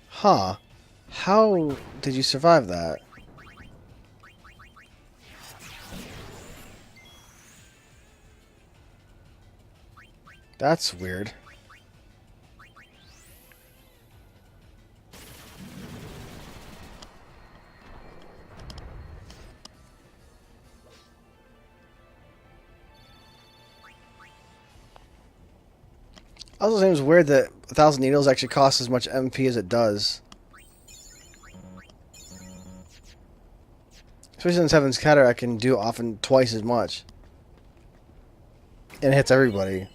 Huh. How did you survive that? That's weird. Also seems weird that 1,000 needles actually costs as much MP as it does. Especially since Heaven's Cataract can do often twice as much. And it hits everybody.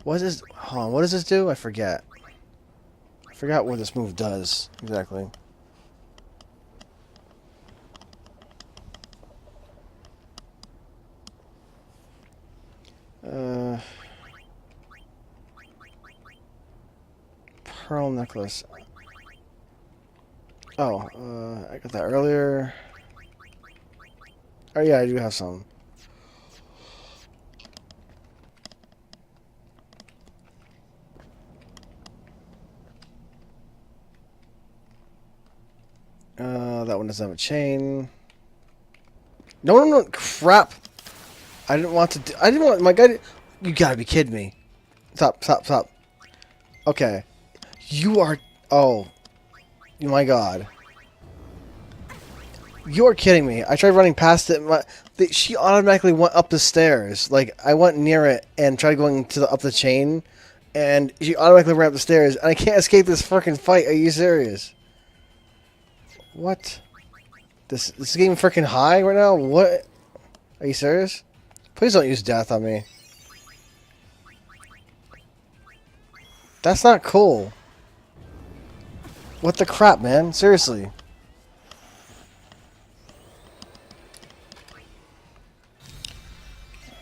What is this? Hold on, what does this do? I forget. I forgot what this move does exactly. Pearl necklace. Oh, I got that earlier. Oh yeah, I do have some. That one doesn't have a chain. No, crap! I didn't want to. I didn't want my guy. You gotta be kidding me! Stop! Okay, you are. Oh, my God! You're kidding me! I tried running past it. She automatically went up the stairs. Like I went near it and tried going up the chain, and she automatically ran up the stairs. And I can't escape this freaking fight. Are you serious? What? This is getting freaking high right now? What? Are you serious? Please don't use death on me. That's not cool. What the crap, man? Seriously.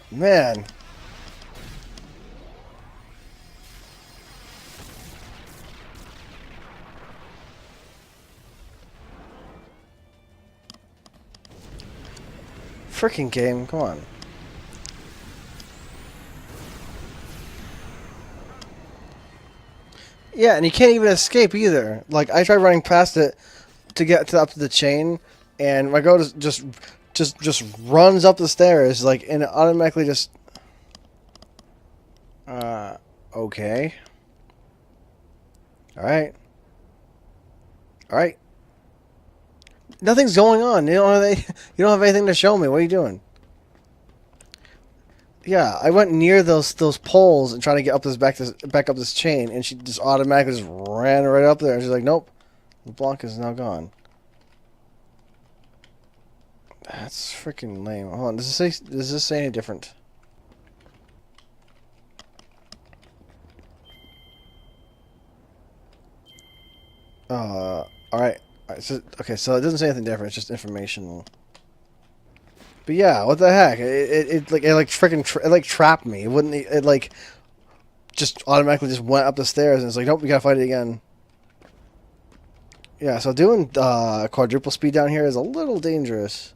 Man. Freaking game, come on. Yeah, and you can't even escape either. Like I tried running past it to get up to the chain, and my girl just runs up the stairs, like, and it automatically just. Okay. All right. Nothing's going on. You don't have anything to show me. What are you doing? Yeah, I went near those poles and trying to get up back up this chain, and she just automatically just ran right up there. And she's like, "Nope, the block is now gone." That's freaking lame. Hold on, does this say any different? All right. So, okay, so it doesn't say anything different. It's just informational. But yeah, what the heck? It like trapped me. It wouldn't. It like just automatically just went up the stairs and it's like, nope, we gotta fight it again. Yeah, so doing quadruple speed down here is a little dangerous.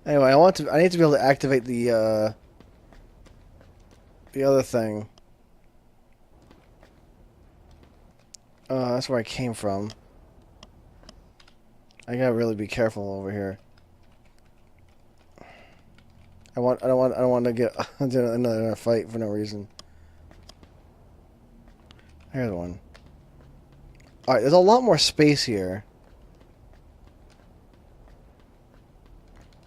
Anyway, I need to be able to activate the other thing. That's where I came from. I gotta really be careful over here. I don't want to get into another fight for no reason. Here's one. Alright, there's a lot more space here.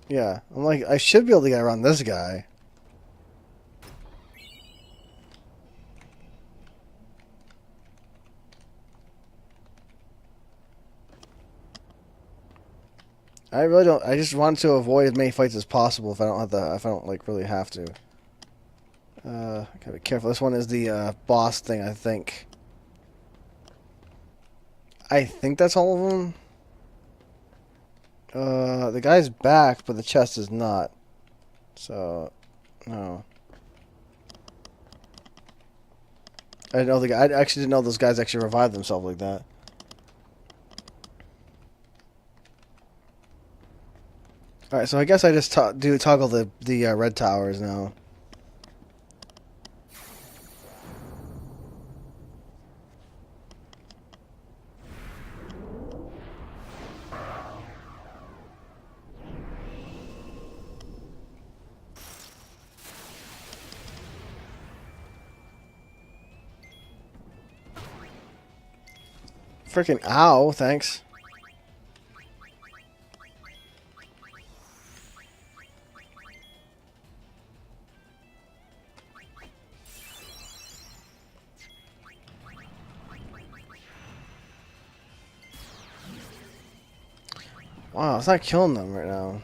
Yeah, I'm like, I should be able to get around this guy. I really don't. I just want to avoid as many fights as possible if I don't have the. If I don't like really have to. Gotta be careful. This one is the boss thing. I think. I think that's all of them. The guy's back, but the chest is not. So, no. I didn't know I actually didn't know those guys actually revived themselves like that. Alright, so I guess I just toggle the red towers now. Freaking ow, thanks. Wow, it's not killing them right now.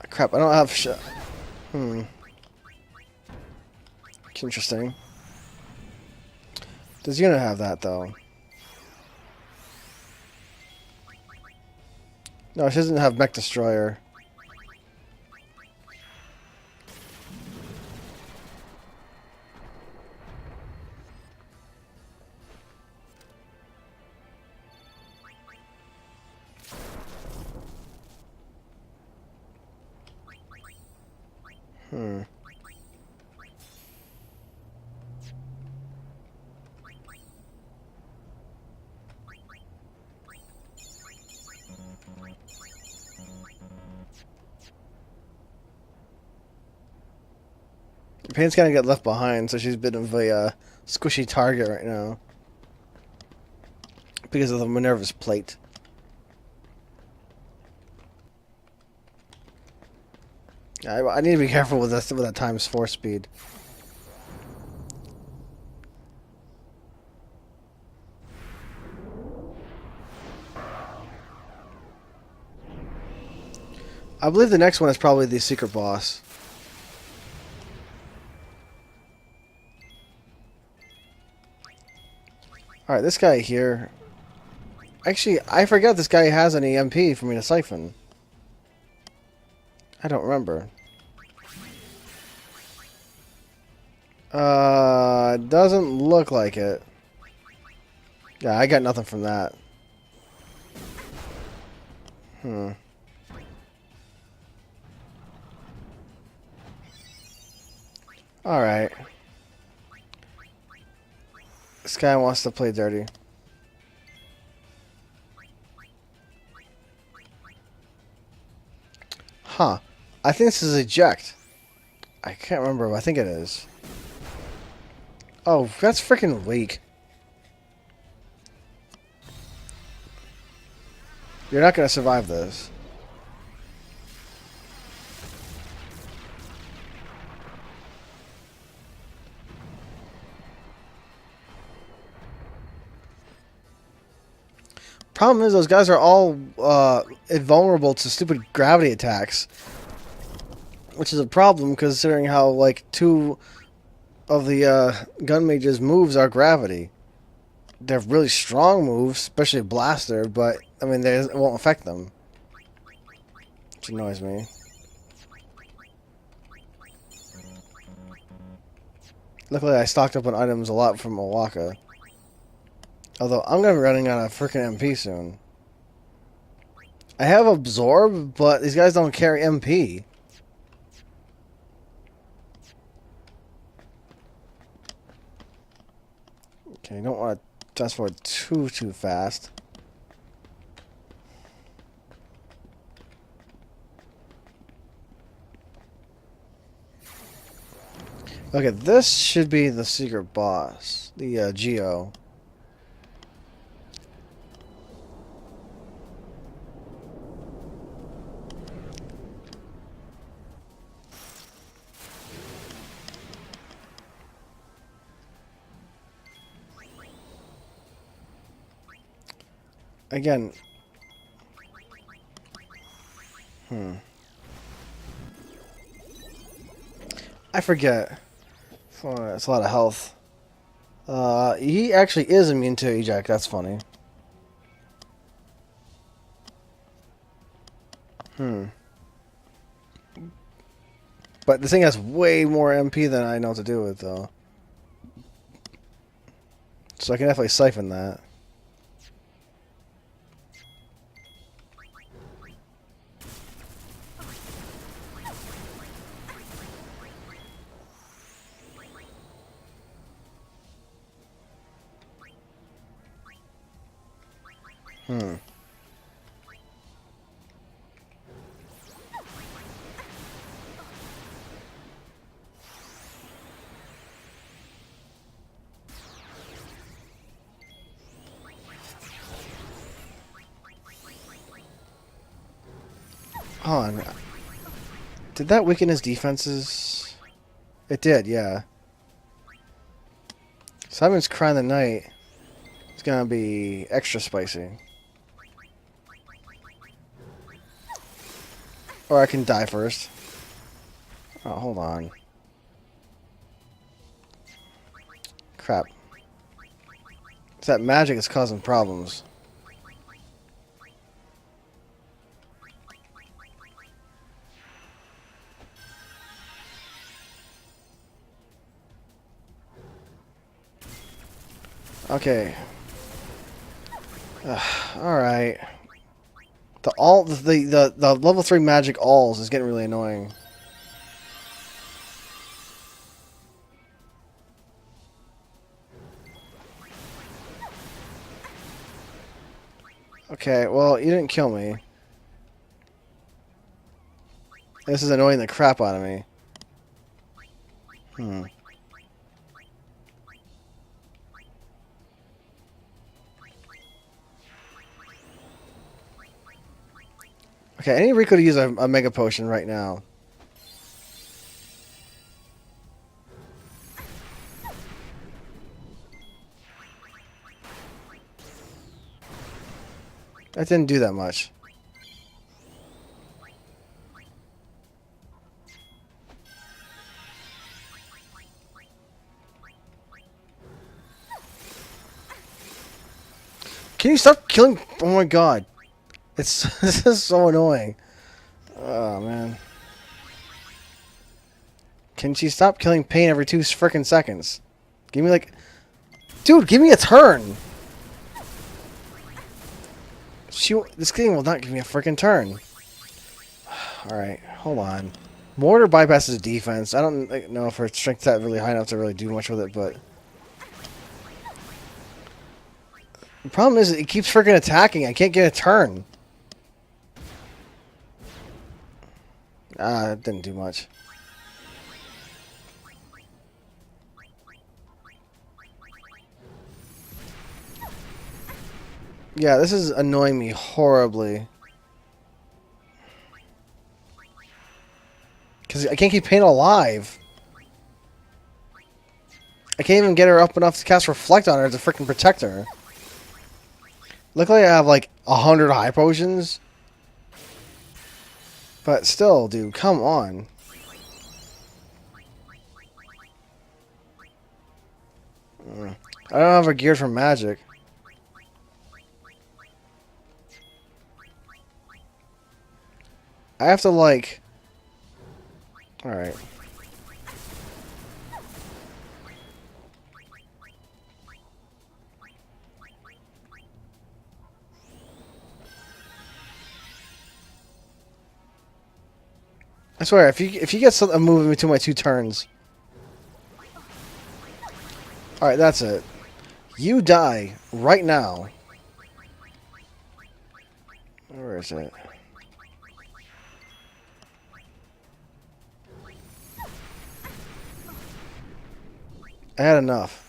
Crap, I don't have shit. Interesting. Does unit have that, though? No, she doesn't have Mech Destroyer. Japan's gonna get left behind, so she's a bit of a squishy target right now. Because of the Minerva's plate. I need to be careful with that times 4 speed. I believe the next one is probably the secret boss. Alright, this guy here. Actually, I forgot this guy has any MP for me to siphon. I don't remember. Doesn't look like it. Yeah, I got nothing from that. Alright. This guy wants to play dirty. Huh. I think this is eject. I can't remember, but I think it is. Oh, that's freaking weak. You're not going to survive this. Problem is, those guys are all invulnerable to stupid gravity attacks. Which is a problem, considering how, like, 2 of the gun mage's moves are gravity. They're really strong moves, especially Blaster, but, I mean, it won't affect them. Which annoys me. Luckily, I stocked up on items a lot from Milwaukee. Although, I'm going to be running out of freaking MP soon. I have Absorb, but these guys don't carry MP. Okay, you don't want to fast forward too fast. Okay, this should be the secret boss. The Geo. again. I forget. Oh, it's a lot of health. He actually is immune to eject. That's funny. But this thing has way more MP than I know what to do with, though. So I can definitely siphon that. Hold on. Did that weaken his defenses? It did, yeah. Simon's Cry in the Night is gonna be extra spicy. Or I can die first. Oh, hold on. Crap. It's that magic is causing problems. Okay. Alright. The level 3 magic alls is getting really annoying. Okay, well, you didn't kill me. This is annoying the crap out of me. Okay, I need Rico to use a Mega Potion right now. That didn't do that much. Can you stop killing? Oh my god. This is so annoying. Oh man. Can she stop killing Pain every 2 frickin' seconds? Give me like... Dude, give me a turn! This thing will not give me a frickin' turn. Alright, hold on. Mortar bypasses defense. I don't know if her strength's that really high enough to really do much with it, but... The problem is it keeps frickin' attacking. I can't get a turn. It didn't do much. Yeah, this is annoying me horribly. Because I can't keep Pain alive. I can't even get her up enough to cast Reflect on her to freaking protect her. Luckily I have like 100 high potions. But still, dude, come on. I don't have her geared for magic. I have to like... Alright. I swear, if you get a move in between my 2 turns. Alright, that's it. You die right now. Where is it? I had enough.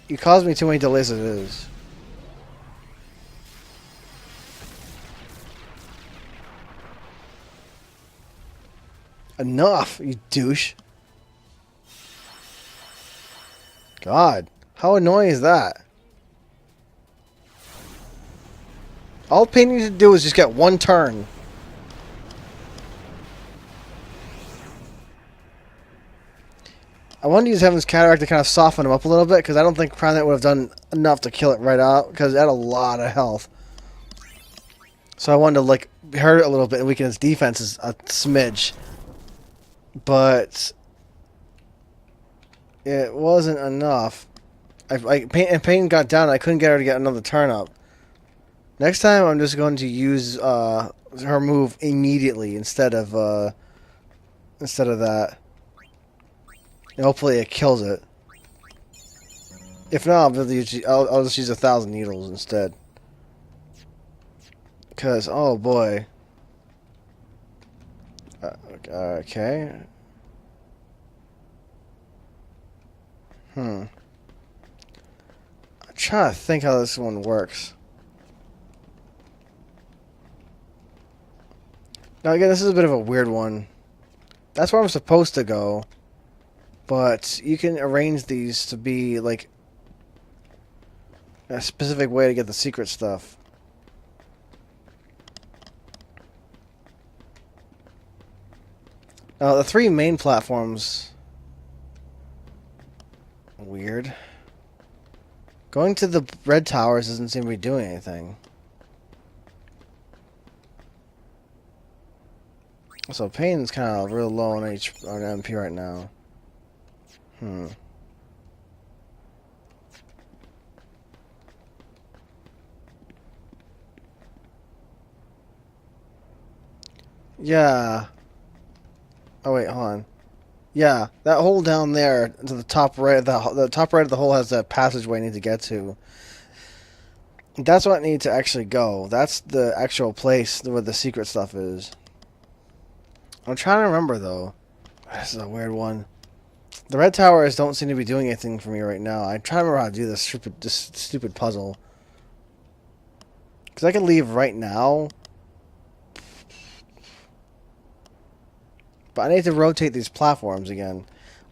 You caused me too many delays as it is. Enough, you douche. God, how annoying is that? All Pain needs to do is just get one turn. I wanted to use Heaven's Cataract to kind of soften him up a little bit, because I don't think Prime Knight would have done enough to kill it right out, because it had a lot of health. So I wanted to, like, hurt it a little bit and weaken its defenses a smidge. But it wasn't enough. Pain got down, and I couldn't get her to get another turn up. Next time, I'm just going to use her move immediately instead of that. And hopefully it kills it. If not, I'll just use 1,000 needles instead. Because, oh boy. Okay. I'm trying to think how this one works. Now again, this is a bit of a weird one. That's where I'm supposed to go. But you can arrange these to be like a specific way to get the secret stuff. Now the 3 main platforms. Weird. Going to the red towers doesn't seem to be doing anything. So Pain's kind of real low on MP right now. Yeah. Oh wait, hold on. Yeah, that hole down there to the top right, the top right of the hole has that passageway I need to get to. That's what I need to actually go. That's the actual place where the secret stuff is. I'm trying to remember though. This is a weird one. The red towers don't seem to be doing anything for me right now. I'm trying to remember how to do this stupid puzzle. Because I can leave right now. But I need to rotate these platforms again.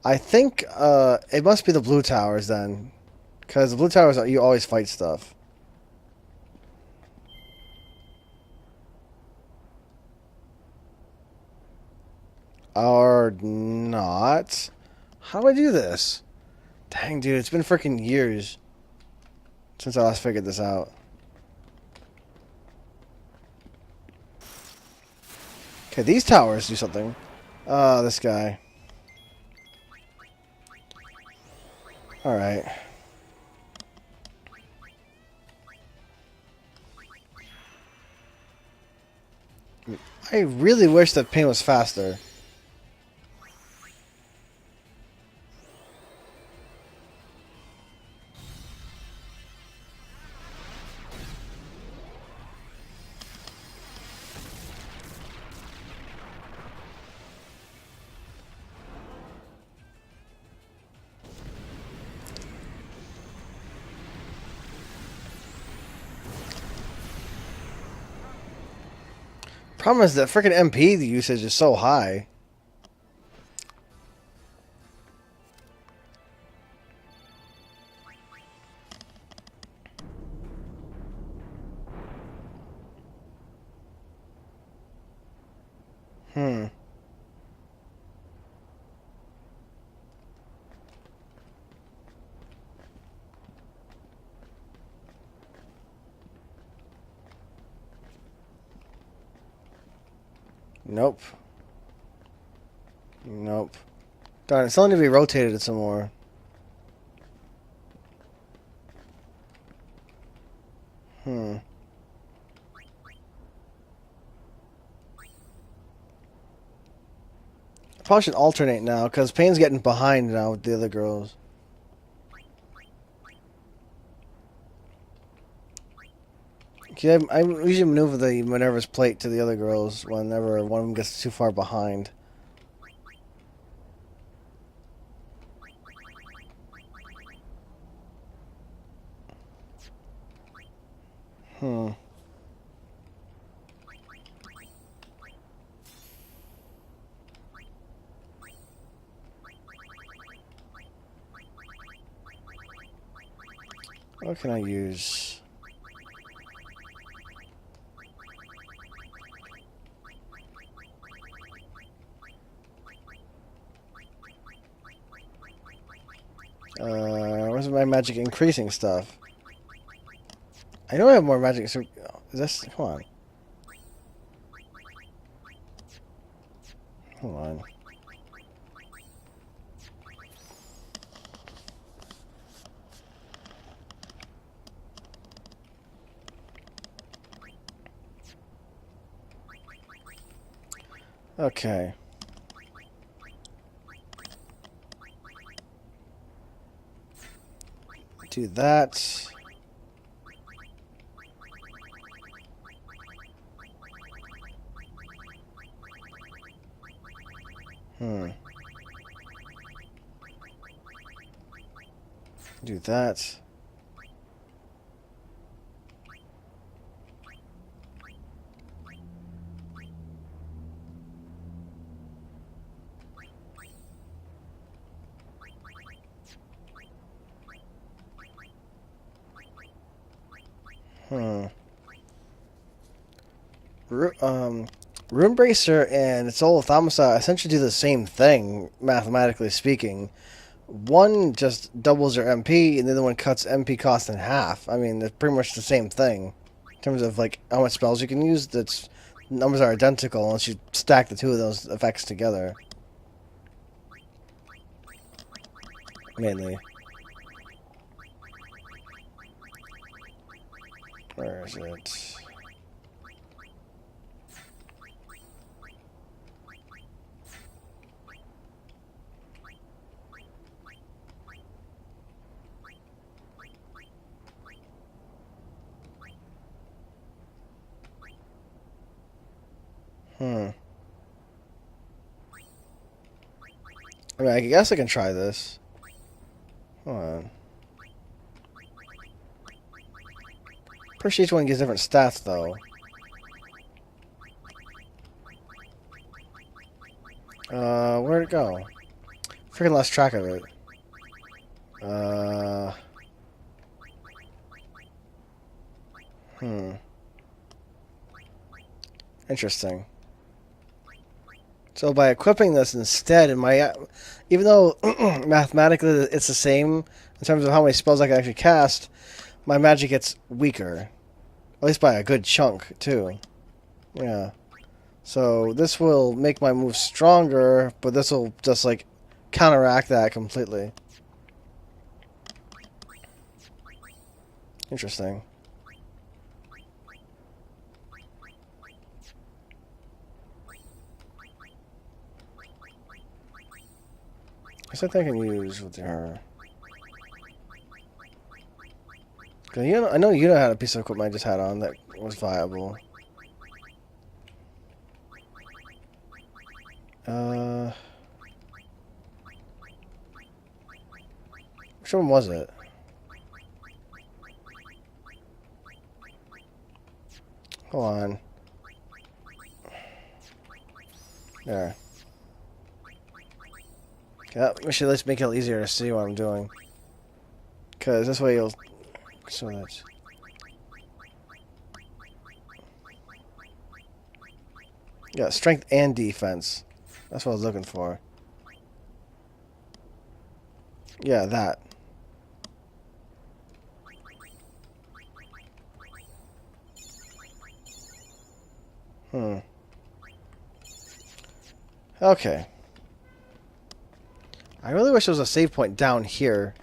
I think it must be the blue towers then. Because the blue towers, you always fight stuff. Or not. How do I do this? Dang, dude, it's been freaking years since I last figured this out. Okay, these towers do something. This guy. Alright. I really wish that Pain was faster. Problem is that freaking MP usage is so high. Nope. Nope. Darn, it still need to be rotated some more. Probably should alternate now, because Pain's getting behind now with the other girls. Okay, I usually maneuver the Minerva's plate to the other girls whenever one of them gets too far behind. What can I use? Where's my magic increasing stuff? I know I have more magic. So is this? Come on. Hold on. Okay. Do that. Do that. Rune Bracer and Soul of Thamasa essentially do the same thing, mathematically speaking. One just doubles your MP, and the other one cuts MP cost in half. I mean, they're pretty much the same thing. In terms of, like, how much spells you can use, that's numbers are identical unless you stack the two of those effects together. Mainly. Where is it? I mean, I guess I can try this. Hold on. Per sheet one gives different stats, though. Where'd it go? Freaking lost track of it. Interesting. So by equipping this instead, in my, even though mathematically it's the same in terms of how many spells I can actually cast, my magic gets weaker. At least by a good chunk, too. Yeah. So this will make my move stronger, but this will just, like, counteract that completely. Interesting. I think I can use with her. I know you had a piece of equipment I just had on that was viable. Which one was it? Hold on. There. Yeah, we should at least make it easier to see what I'm doing. Because this way you'll... So that's... Yeah, strength and defense. That's what I was looking for. Yeah, that. Okay. I really wish there was a save point down here.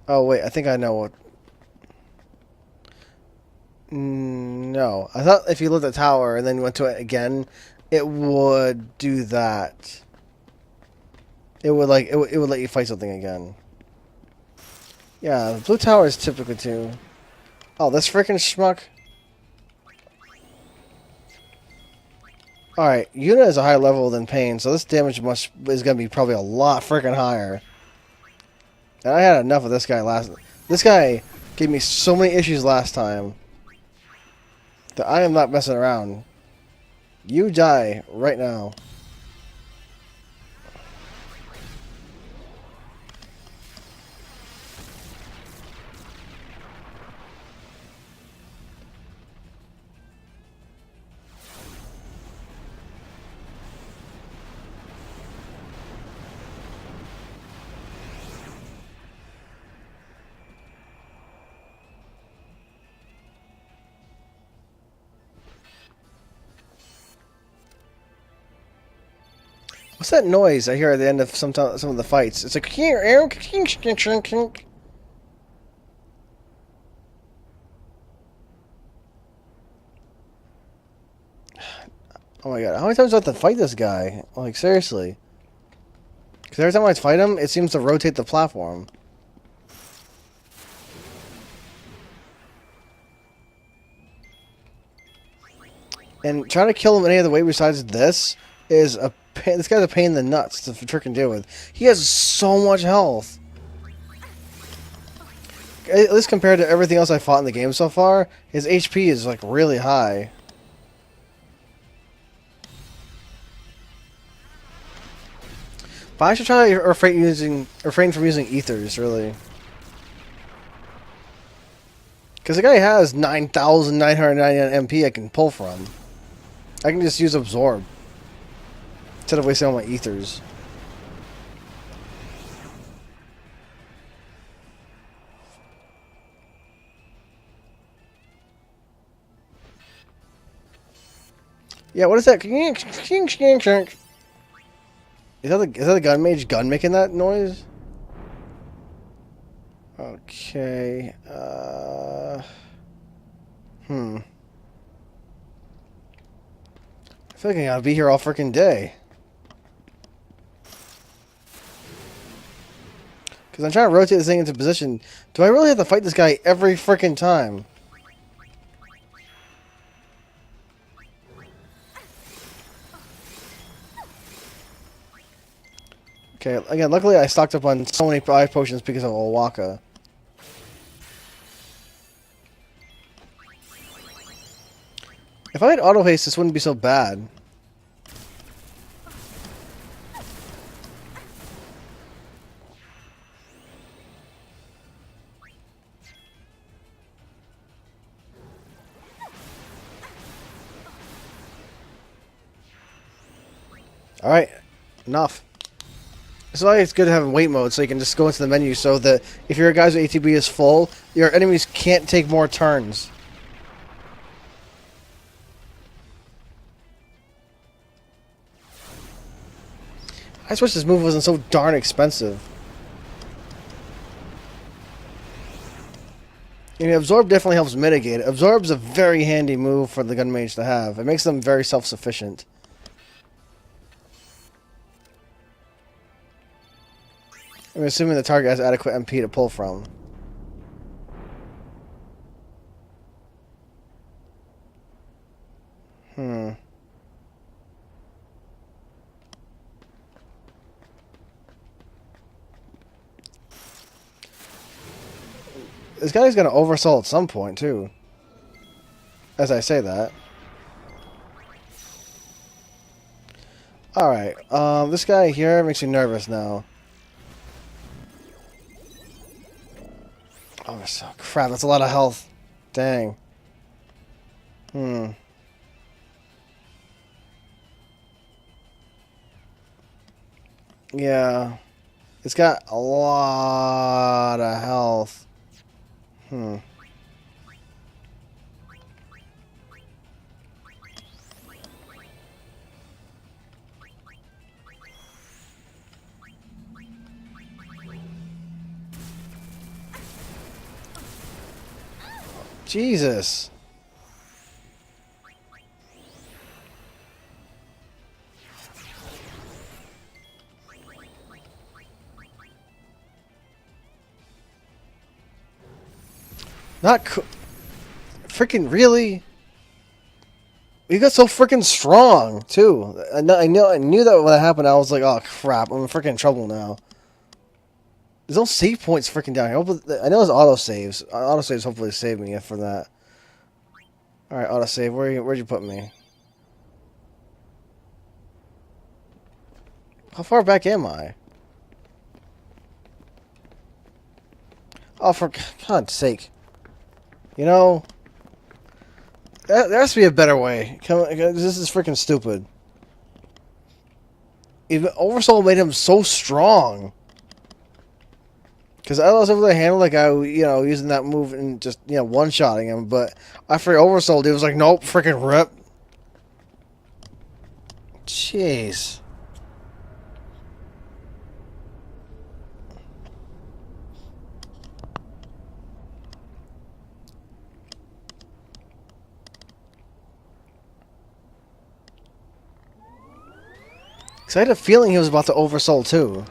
Oh, wait, I think I know what... No. I thought if you lit the tower and then went to it again, it would do that. It would, like, it would let you fight something again. Yeah, the blue tower is typically too. Oh, this freaking schmuck. Alright, Yuna is a higher level than Pain, so this damage is going to be probably a lot freaking higher. And I had enough of this guy last... This guy gave me so many issues last time that I am not messing around. You die right now. What's that noise I hear at the end of some of the fights? It's like oh my god, how many times do I have to fight this guy? Like, seriously. Because every time I fight him, it seems to rotate the platform. And trying to kill him any other way besides this is a pain. This guy's a pain in the nuts to freaking deal with. He has so much health. At least compared to everything else I fought in the game so far, his HP is like really high. But I should try to refrain from using ethers, really. Because the guy has 9,999 MP I can pull from. I can just use absorb instead of wasting all my ethers. Yeah, what is that? Is that the gun mage gun making that noise? Okay. I feel like I gotta be here all freaking day. Because I'm trying to rotate this thing into position. Do I really have to fight this guy every freaking time? Okay, again, luckily I stocked up on so many life potions because of Owaka. If I had auto haste, this wouldn't be so bad. Alright, enough. That's why it's good to have wait mode, so you can just go into the menu so that if your guy's ATB is full, your enemies can't take more turns. I just wish this move wasn't so darn expensive. You know, Absorb definitely helps mitigate it. Absorb's a very handy move for the gun mage to have. It makes them very self-sufficient. I'm assuming the target has adequate MP to pull from. This guy's gonna oversoul at some point, too. As I say that. Alright, this guy here makes me nervous now. Oh, so crap, that's a lot of health. Dang. Yeah. It's got a lot of health. Jesus. Not freaking really. You got so freaking strong too. I knew that when that happened. I was like, oh crap, I'm in freaking trouble now. There's no save points freaking down here. I know there's auto saves. Auto saves hopefully save me for that. All right, auto save. Where'd you put me? How far back am I? Oh, for God's sake. You know, there has to be a better way. This is freaking stupid. Even Oversoul made him so strong. Because I was able to handle that guy, using that move and just, one-shotting him. But after Oversoul, he was like, nope, freaking rip. Jeez. Because I had a feeling he was about to oversoul too.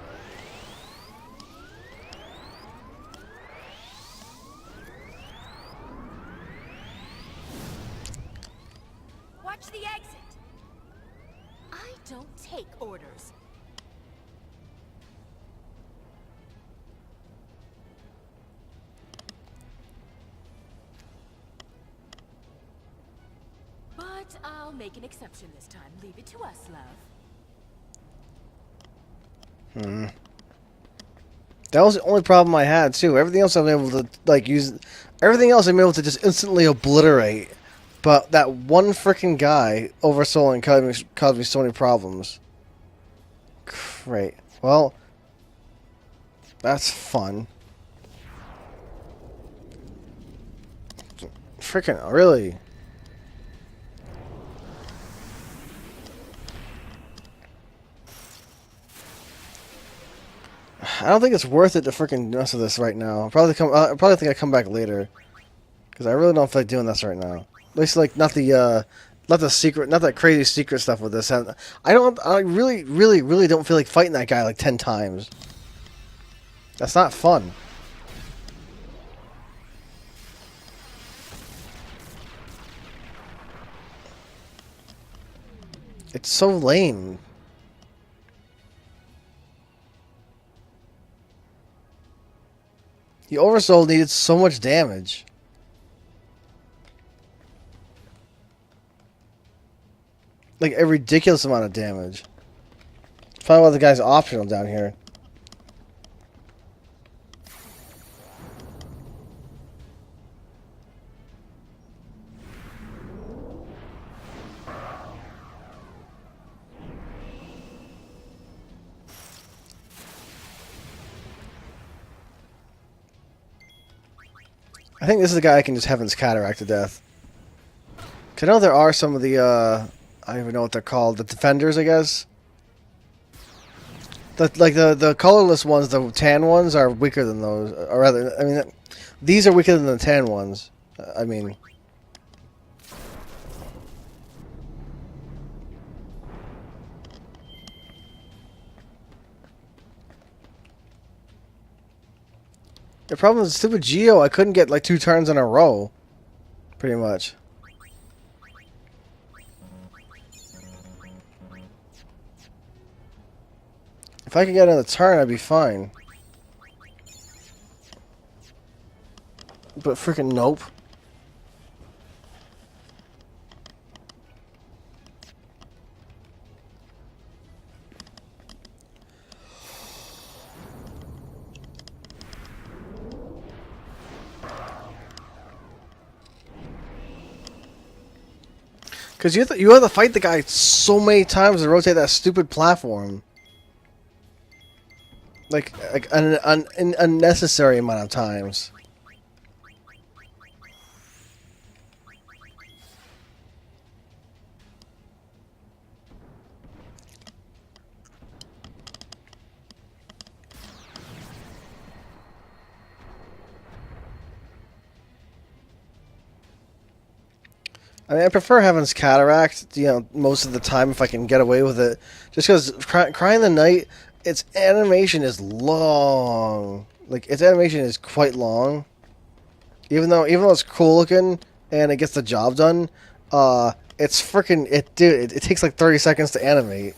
Watch the exit. I don't take orders. But I'll make an exception this time. Leave it to us, love. That was the only problem I had too. Everything else I'm able to like use. Everything else I'm able to just instantly obliterate. But that one freaking guy oversouling caused me so many problems. Great. Well, that's fun. Freaking really. I don't think it's worth it to freaking mess with this right now. I'll probably think I come back later, because I really don't feel like doing this right now. At least like not the secret, not that crazy secret stuff with this. And I really don't feel like fighting that guy like 10 times. That's not fun. It's so lame. The Oversoul needed so much damage. Like a ridiculous amount of damage. Find out the guy's optional down here. I think this is the guy I can just Heaven's Cataract to death. 'Cause I know there are some of the, I don't even know what they're called. The defenders, I guess? The colorless ones, the tan ones, are weaker than those. Or rather, I mean, these are weaker than the tan ones. I mean... The problem is stupid Geo, I couldn't get like 2 turns in a row. Pretty much. If I could get another turn, I'd be fine. But freaking nope. Because you have to fight the guy so many times to rotate that stupid platform. Like an unnecessary amount of times. I mean, I prefer Heaven's Cataract, you know, most of the time if I can get away with it. Just because Cry in the Night, its animation is long. Like, its animation is quite long. Even though it's cool looking and it gets the job done, it's freaking... It takes like 30 seconds to animate.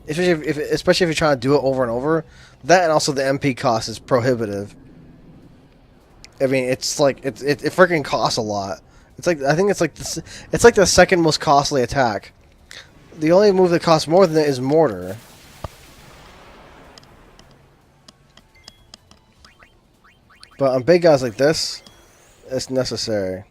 Especially if you're trying to do it over and over. That and also the MP cost is prohibitive. I mean, it's like... It freaking costs a lot. It's like, I think it's like the second most costly attack. The only move that costs more than it is Mortar. But on big guys like this, it's necessary.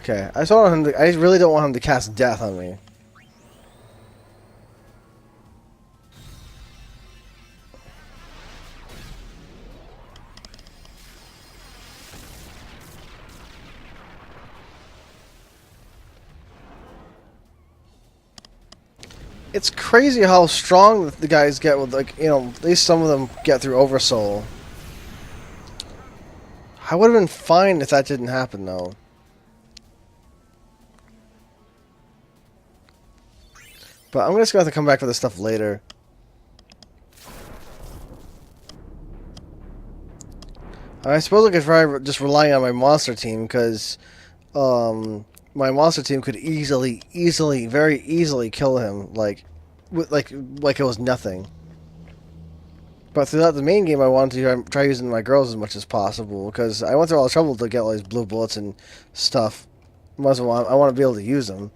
Okay, I really don't want him to cast Death on me. It's crazy how strong the guys get with, like, you know, at least some of them get through Oversoul. I would have been fine if that didn't happen, though. But I'm just going to have to come back for this stuff later. I suppose I could try just relying on my monster team, because my monster team could easily, very easily kill him, like it was nothing. But throughout the main game, I wanted to try using my girls as much as possible, because I went through all the trouble to get all these blue bullets and stuff. I want to be able to use them.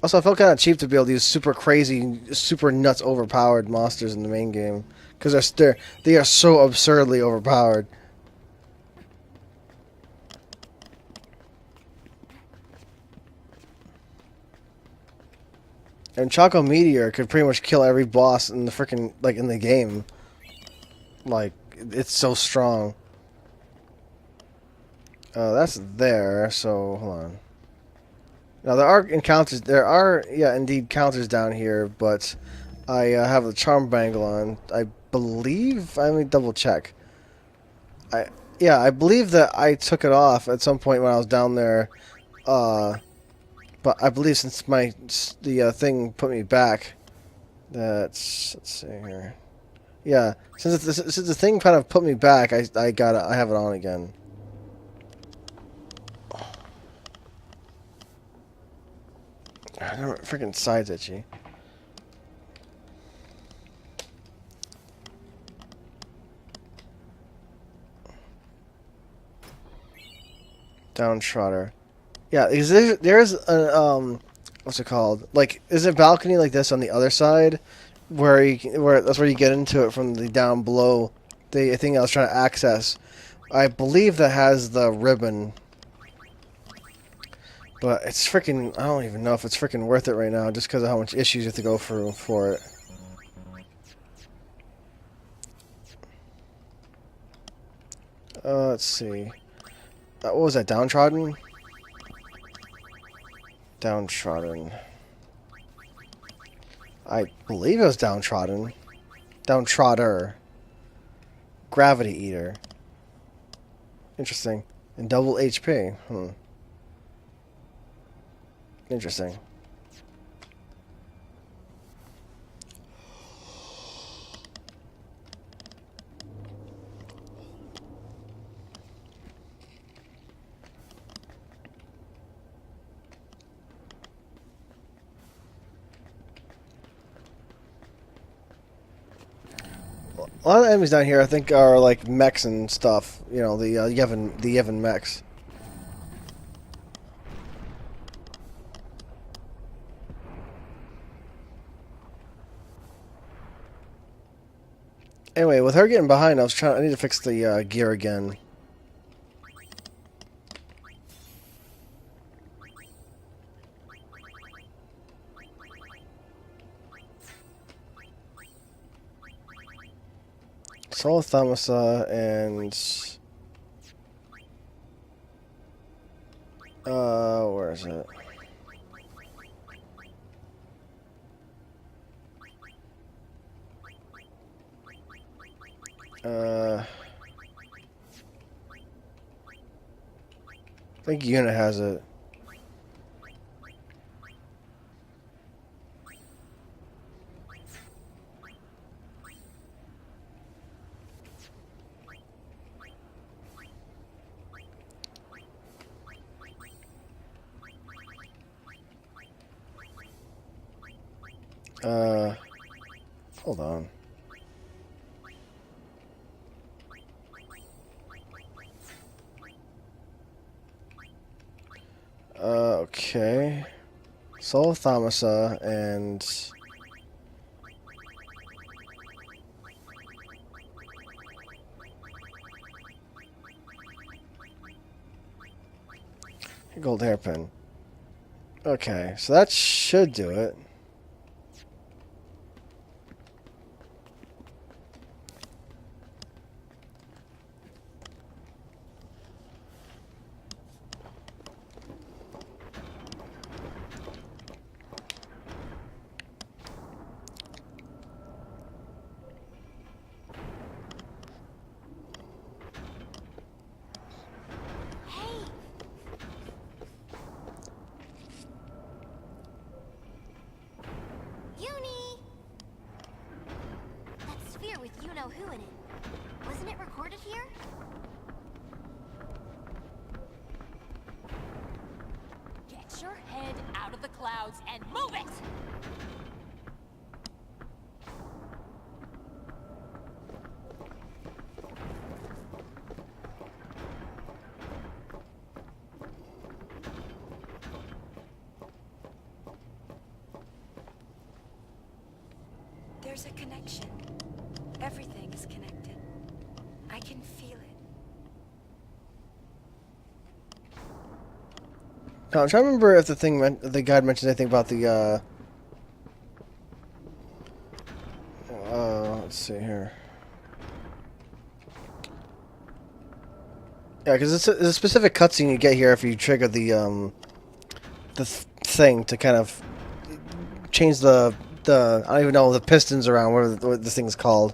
Also, I felt kind of cheap to be able to use super crazy, super nuts overpowered monsters in the main game, because they are so absurdly overpowered. And Choco Meteor could pretty much kill every boss in the freaking, like, in the game. Like, it's so strong. That's there, so, hold on. Now, there are, yeah, indeed, counters down here, but I have the Charm Bangle on. I believe, let me double check. Yeah, I believe that I took it off at some point when I was down there, but I believe since the thing put me back, let's see here. Yeah, since the thing kind of put me back, I have it on again. Freaking side's itchy. Downtrotter. Yeah, there's a what's it called? Like, is it a balcony like this on the other side, where that's where you get into it from the down below, the thing I was trying to access. I believe that has the ribbon, but it's freaking. I don't even know if it's freaking worth it right now, just because of how much issues you have to go through for it. Let's see. What was that? Downtrodden? Downtrodden. I believe it was Downtrodden. Downtrodder. Gravity Eater. Interesting. And double HP. Interesting. A lot of enemies down here, I think, are like mechs and stuff. You know, the Yevon mechs. Anyway, with her getting behind, I need to fix the gear again. Soul Thamasa and where is it? I think Unit has it. Hold on. Okay. Soul Thamasa and gold hairpin. Okay, so that should do it. here? Get your head out of the clouds and move it! There's a connection. Everything is connected. I can feel it. Now, I'm trying to remember if the guide mentioned anything about the, let's see here. Yeah, because it's a specific cutscene you get here if you trigger the thing to kind of change the I don't even know, the pistons around, what this thing's called.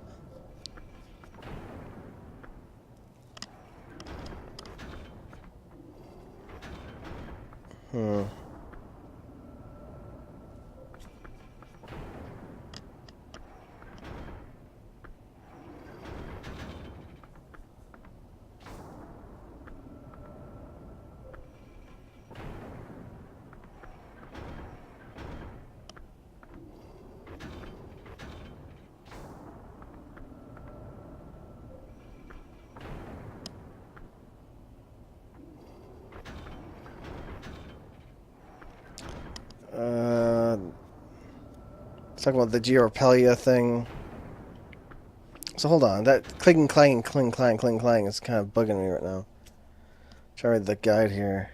Let's talk about the Georepelia thing. So hold on, that cling clang cling clang cling clang is kind of bugging me right now. Try to read the guide here.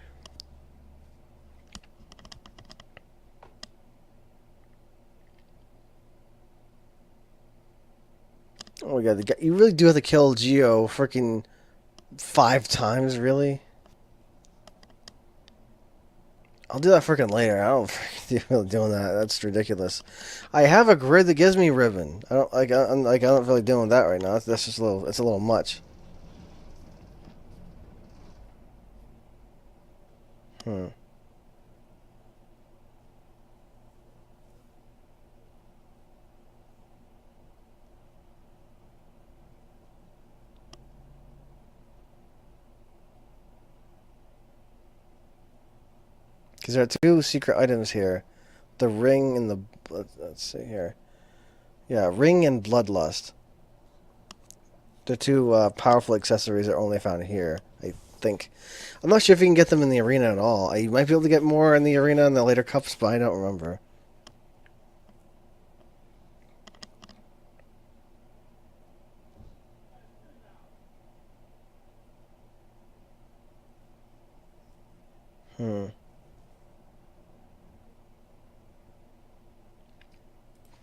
Oh my god, you really do have to kill Geo freaking 5 times, really? I'll do that freaking later. I don't feel doing that. That's ridiculous. I have a grid that gives me ribbon. I don't like. I'm not really doing that right now. That's just a little. It's a little much. Because there are 2 secret items here. The ring and the... Let's see here. Yeah, ring and bloodlust. The 2 powerful accessories are only found here, I think. I'm not sure if you can get them in the arena at all. You might be able to get more in the arena in the later cups, but I don't remember.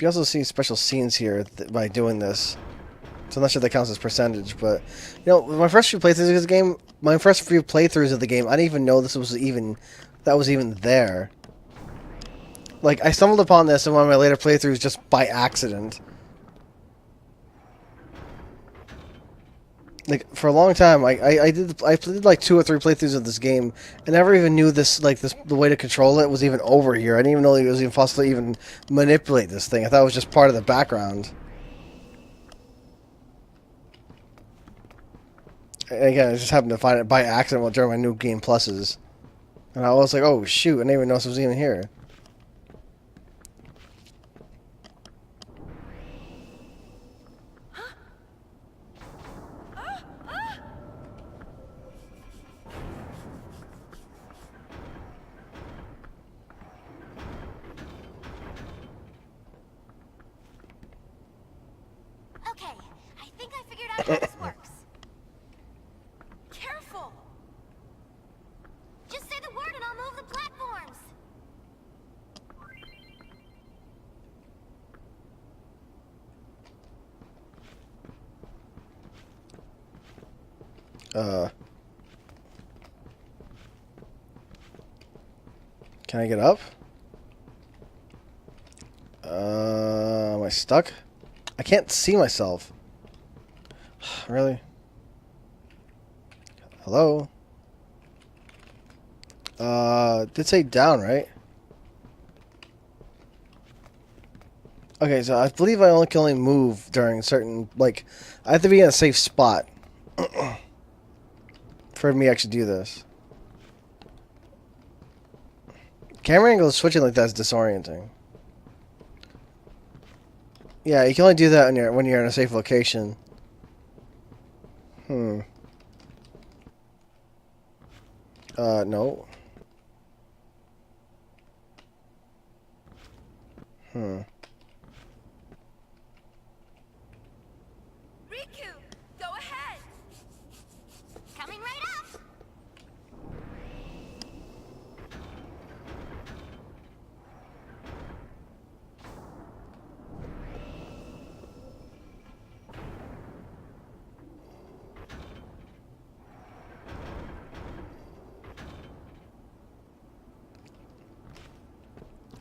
You also see special scenes here by doing this. So I'm not sure that counts as percentage, but you know, my first few playthroughs of this game, I didn't even know this was even there. Like, I stumbled upon this in one of my later playthroughs just by accident. Like, for a long time, I did like 2 or 3 playthroughs of this game, and never even knew the way to control it was even over here. I didn't even know it was even possible to even manipulate this thing. I thought it was just part of the background. And again, I just happened to find it by accident during my new game pluses, and I was like, "Oh shoot! I didn't even know this was even here." Okay, I think I figured out how this works. Careful! Just say the word and I'll move the platforms. Can I get up? Am I stuck? I can't see myself. Really? Hello? Did say down, right? Okay, so I believe I can only move during certain, like, I have to be in a safe spot. For me to actually do this. Camera angle switching like that is disorienting. Yeah, you can only do that when you're in a safe location. No. Riku, go ahead. Coming right up.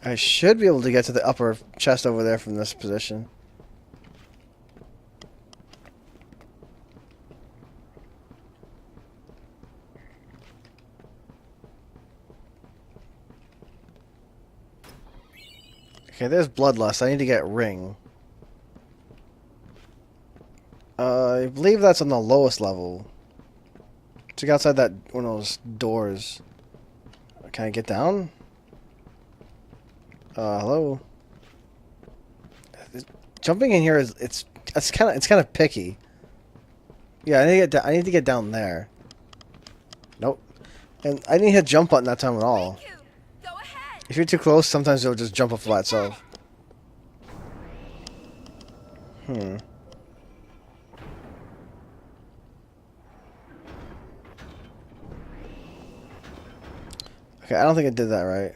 I should be able to get to the upper chest over there from this position. Okay, there's Bloodlust. I need to get Ring. I believe that's on the lowest level. Check outside that one of those doors. Can I get down? Hello. Jumping in here is it's kind of picky. Yeah, I need to get down there. Nope. And I didn't hit jump button that time at all. Riku, go ahead. If you're too close, sometimes it'll just jump up by itself. Okay, I don't think I did that right.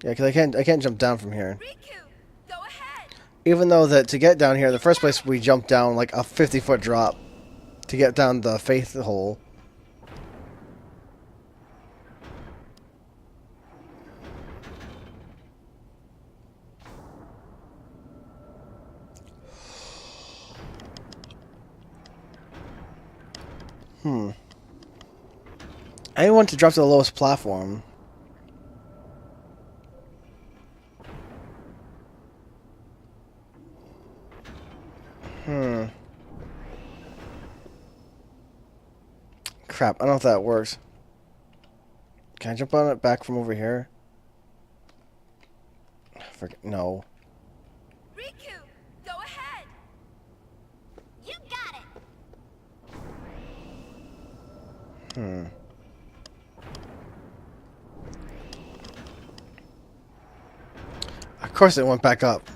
Yeah, because I can't jump down from here. Riku, go ahead. Even though that to get down here, the first place we jumped down like a 50-foot drop to get down the faith hole. I want to drop to the lowest platform. Crap, I don't know if that works. Can I jump on it back from over here? No. Riku, go ahead. You got it. Of course it went back up.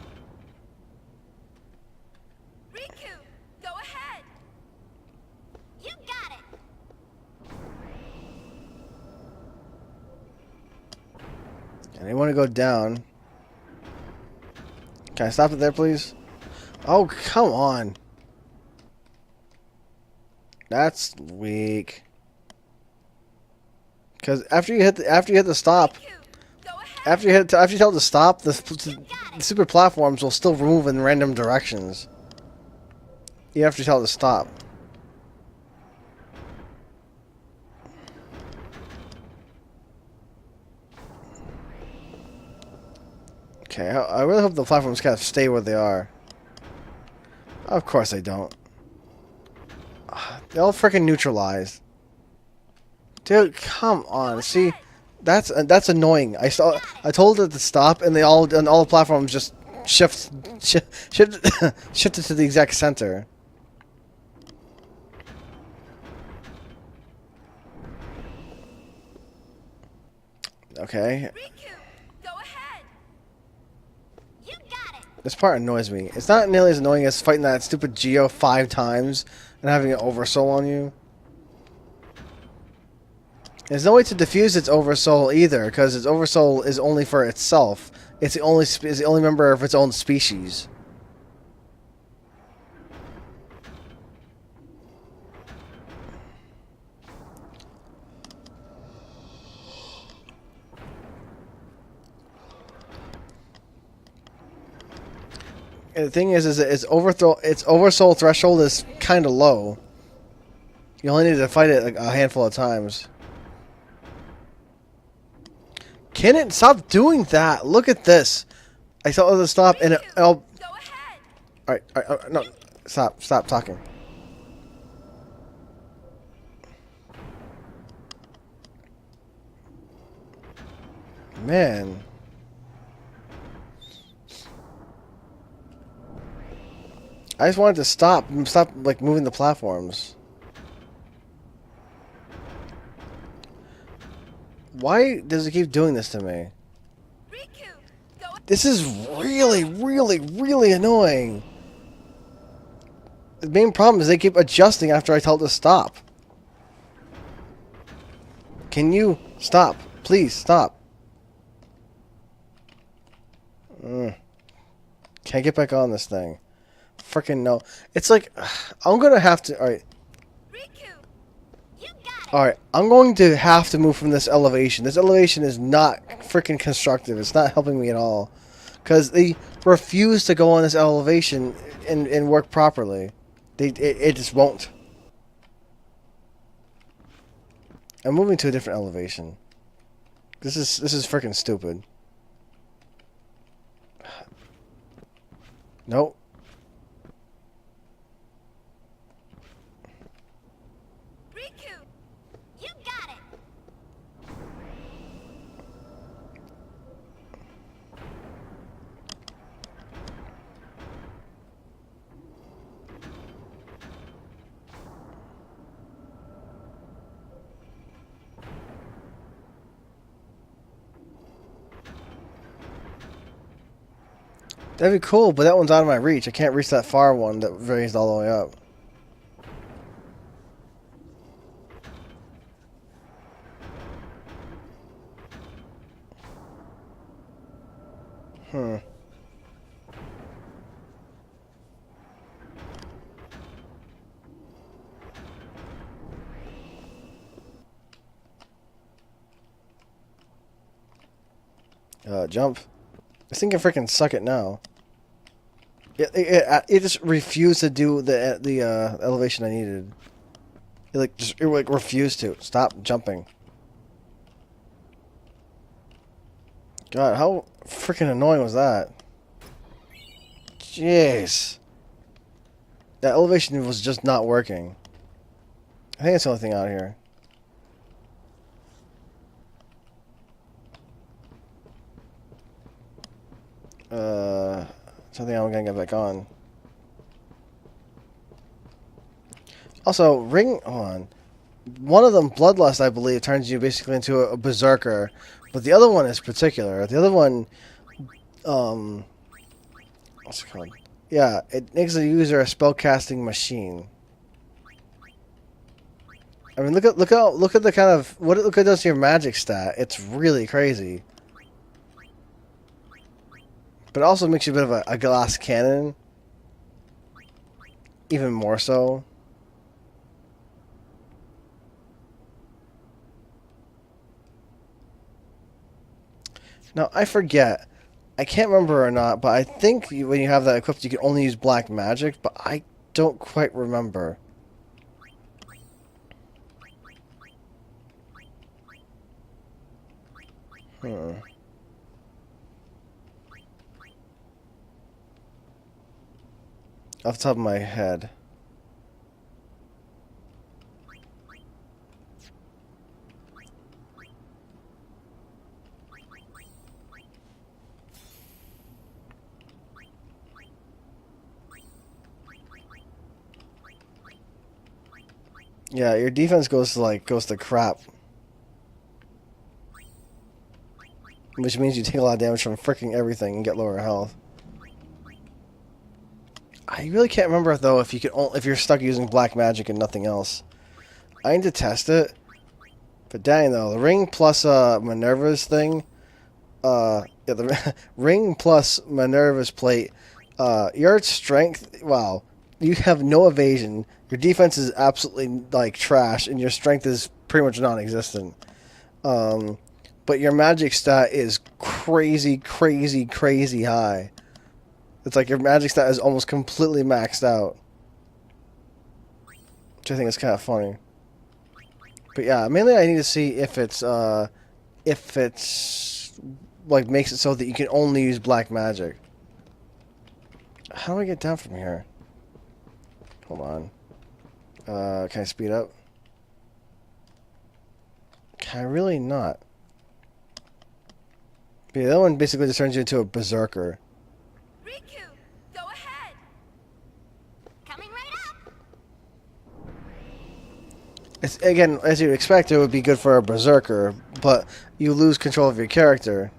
Riku, go ahead. You got it. And I want to go down. Can I stop it there, please? Oh, come on. That's weak. Because after you hit the stop, Riku, go ahead. after you tell it to stop, the super platforms will still move in random directions. You have to tell it to stop. Okay, I really hope the platforms kind of stay where they are. Of course they don't. They all freaking neutralize. Dude, come on. See, that's annoying. I told it to stop, and all the platforms just shifted to the exact center. Okay. Riku, go ahead. You got it. This part annoys me. It's not nearly as annoying as fighting that stupid Geo 5 times and having it oversoul on you. There's no way to defuse its oversoul either, because its oversoul is only for itself. It's the only member of its own species. And the thing is its oversoul threshold is kind of low. You only need to fight it like a handful of times. Can it stop doing that? Look at this. I told it to stop, and it. Go ahead. All right, no, stop talking. Man. I just wanted to stop like moving the platforms. Why does it keep doing this to me? This is really, really, really annoying. The main problem is they keep adjusting after I tell it to stop. Can you stop? Please stop. Can't get back on this thing. Freaking no. It's like, I'm gonna have to. Alright. Alright, I'm going to have to move from this elevation. This elevation is not freaking constructive. It's not helping me at all. Because they refuse to go on this elevation and work properly. It just won't. I'm moving to a different elevation. This is freaking stupid. Nope. That'd be cool, but that one's out of my reach. I can't reach that far one that raised all the way up. Jump. This thing can freaking suck it now. It just refused to do the elevation I needed. It refused to stop jumping. God, how freaking annoying was that? Jeez, that elevation was just not working. I think it's the only thing out here. Something I'm gonna get back on. Also, hold on. One of them, Bloodlust, I believe, turns you basically into a berserker, but the other one is particular. The other one, what's it called? Yeah, it makes the user a spellcasting machine. I mean, look at the kind of look at it does to your magic stat. It's really crazy. But it also makes you a bit of a glass cannon. Even more so. Now, I forget. I can't remember or not, but I think when you have that equipped, you can only use black magic, but I don't quite remember. Off the top of my head. Yeah, your defense goes to crap. Which means you take a lot of damage from freaking everything and get lower health. I really can't remember though if you're stuck using black magic and nothing else. I need to test it. But dang though, the ring plus Minerva's thing, yeah, the ring plus Minerva's plate, your strength, wow, you have no evasion. Your defense is absolutely like trash, and your strength is pretty much non-existent. But your magic stat is crazy, crazy, crazy high. It's like your magic stat is almost completely maxed out. Which I think is kind of funny. But yeah, mainly I need to see if it's like makes it so that you can only use black magic. How do I get down from here? Hold on. Can I speed up? Can I really not? But yeah, that one basically just turns you into a berserker. Riku, go ahead. Coming right up. It's, again, as you'd expect, it would be good for a berserker, but you lose control of your character.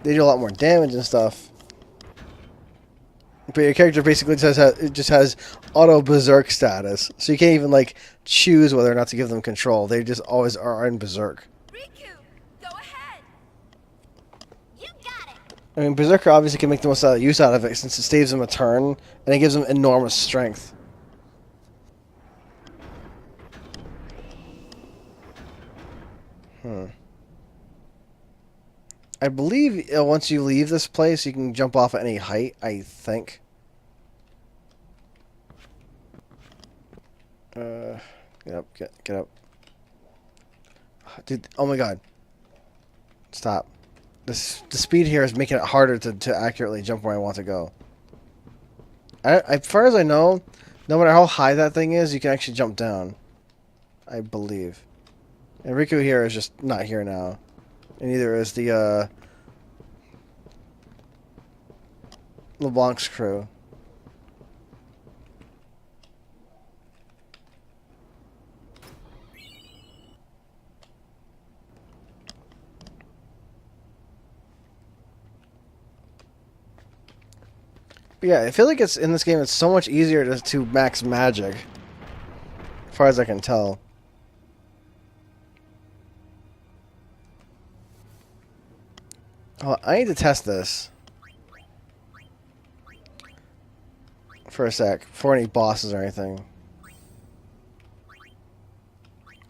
They do a lot more damage and stuff. But your character basically just has auto berserk status, so you can't even like choose whether or not to give them control. They just always are in berserk. Riku, go ahead. You got it. I mean, berserker obviously can make the most use out of it since it saves them a turn and it gives them enormous strength. I believe once you leave this place, you can jump off at any height, I think. Get up, get up. Dude, oh my god. Stop. The speed here is making it harder to accurately jump where I want to go. As far as I know, no matter how high that thing is, you can actually jump down. I believe. And Riku here is just not here now. And neither is the, LeBlanc's crew. But yeah, I feel like it's in this game. It's so much easier to max magic, as far as I can tell. Oh, I need to test this for a sec before any bosses or anything.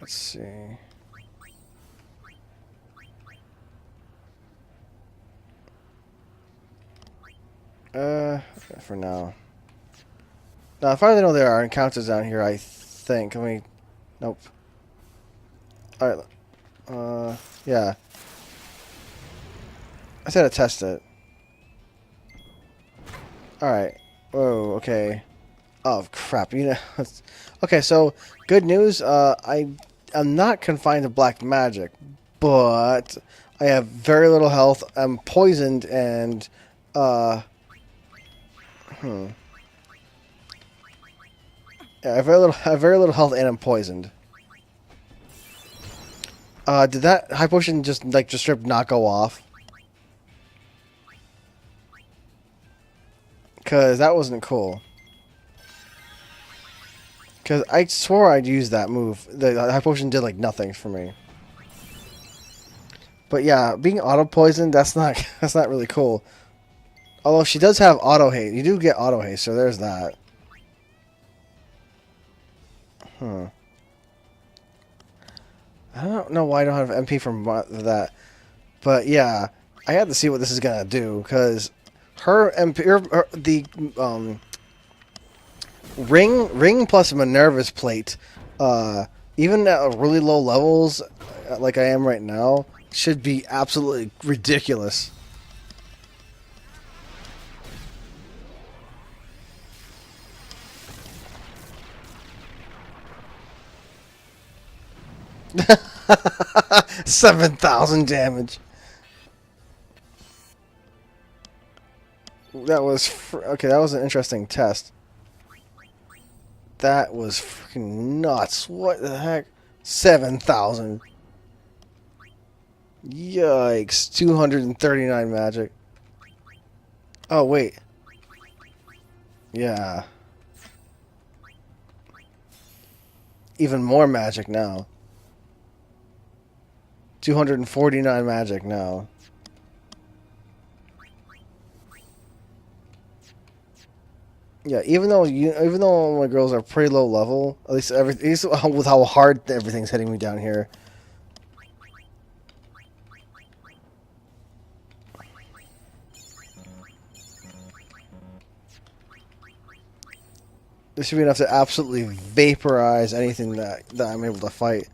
Let's see. For now. Now, as far as I know, there are encounters down here, I think. Let me... Nope. Alright. Yeah. I said to test it. Alright. Whoa, okay. Oh, crap. You know... Okay, so, good news. I'm not confined to black magic, but I have very little health. I'm poisoned and... Yeah, I have very little health, and I'm poisoned. Did that high potion just strip not go off? Cause that wasn't cool. Cause I swore I'd use that move. The high potion did like nothing for me. But yeah, being auto poisoned, that's not really cool. Although she does have auto haste. You do get auto haste, so there's that. I don't know why I don't have MP from that. But yeah, I had to see what this is gonna do, because her MP, the ring plus Minerva's plate, even at really low levels, like I am right now, should be absolutely ridiculous. $7,000 damage. That was okay. That was an interesting test. That was freaking nuts. What the heck? 7,000. Yikes! 239 magic. Oh wait. Yeah. Even more magic now. 249 magic now. Yeah, even though my girls are pretty low level, at least with how hard everything's hitting me down here. This should be enough to absolutely vaporize anything that I'm able to fight.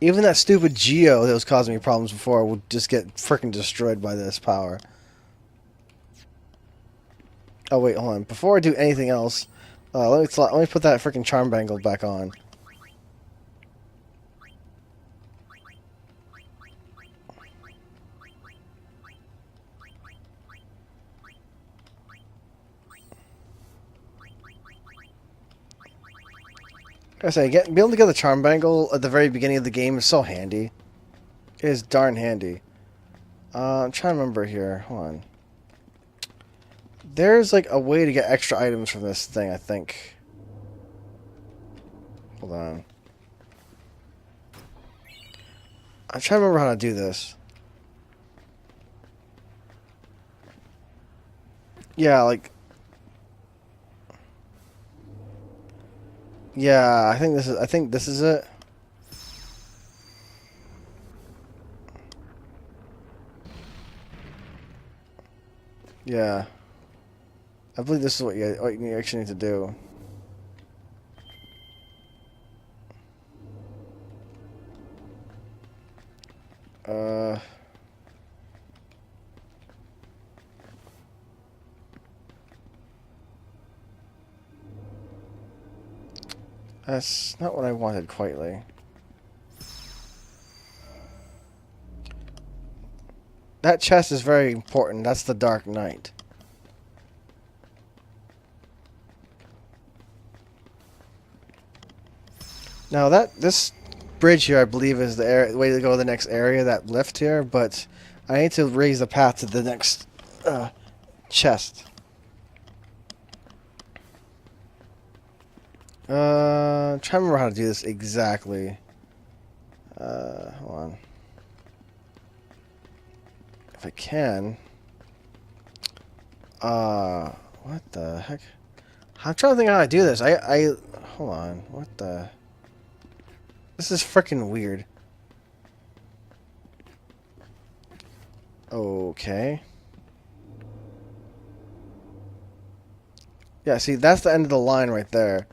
Even that stupid Geo that was causing me problems before would just get freaking destroyed by this power. Oh wait, hold on. Before I do anything else, let me put that freaking charm bangle back on. I say, be able to get the charm bangle at the very beginning of the game is so handy. It is darn handy. I'm trying to remember here. Hold on. There's like a way to get extra items from this thing, I think. Hold on. I'm trying to remember how to do this. Yeah, like... Yeah, I think this is it. Yeah. I believe this is what you actually need to do. That's not what I wanted, quietly. That chest is very important. That's the Dark Knight. Now this bridge here, I believe, is the way to go to the next area, that lift here, but I need to raise the path to the next chest. I'm trying to remember how to do this exactly. Hold on. If I can. What the heck? I'm trying to think how I do this. Hold on. What the? This is freaking weird. Okay. Yeah, see, that's the end of the line right there.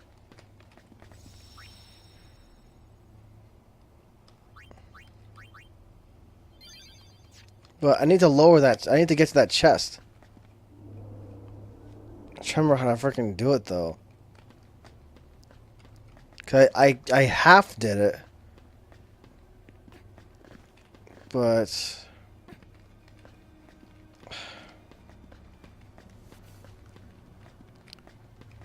But I need to lower that. I need to get to that chest. I'm trying to remember how to freaking do it, though. Cause I half did it. But...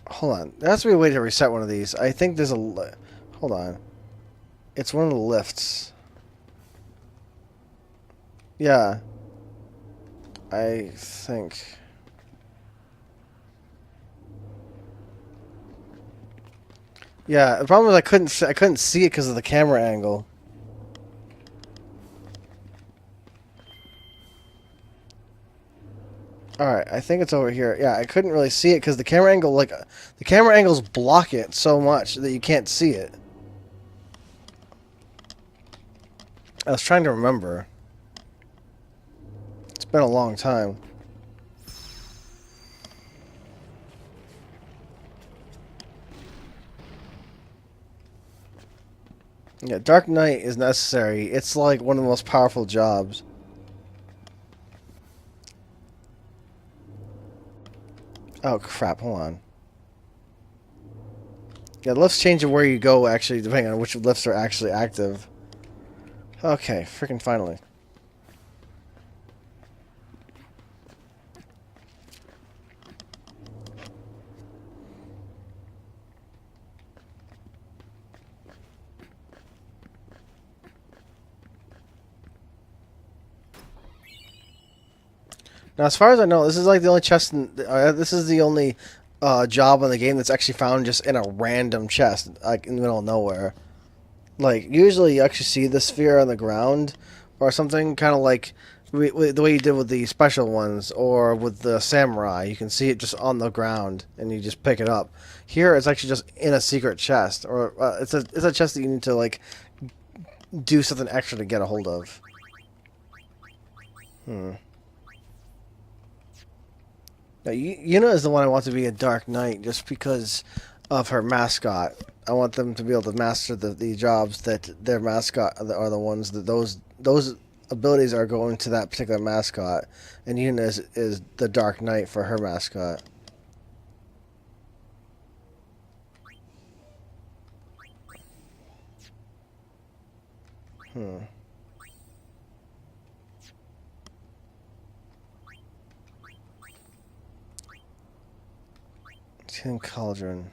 Hold on. There has to be a way to reset one of these. I think there's a... Hold on. It's one of the lifts. Yeah. I think... Yeah, the problem is I couldn't see it because of the camera angle. Alright, I think it's over here. Yeah, I couldn't really see it because the camera angle, like, the camera angles block it so much that you can't see it. I was trying to remember. It's been a long time. Yeah, Dark Knight is necessary. It's like one of the most powerful jobs. Oh crap, hold on. Yeah, the lifts change where you go, actually, depending on which lifts are actually active. Okay, freaking finally. Now, as far as I know, this is like the only chest. This is the only job in the game that's actually found just in a random chest, like in the middle of nowhere. Like usually, you actually see the sphere on the ground, or something kind of like the way you did with the special ones, or with the samurai. You can see it just on the ground, and you just pick it up. Here, it's actually just in a secret chest, or it's a chest that you need to like do something extra to get a hold of. Now, Yuna is the one I want to be a Dark Knight just because of her mascot. I want them to be able to master the jobs that their mascot are the ones that those abilities are going to that particular mascot, and Yuna is the Dark Knight for her mascot. Tin Cauldron.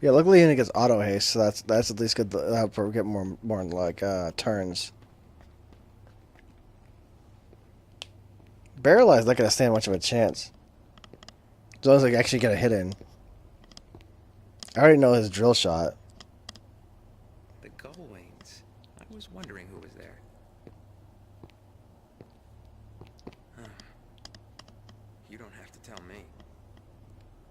Yeah, luckily he gets auto haste, so that's at least good. Help her get more like turns. Baralai's not gonna stand much of a chance. As long as I actually get a hit in. I already know his drill shot. The Gullwings. I was wondering who was there. Huh. You don't have to tell me.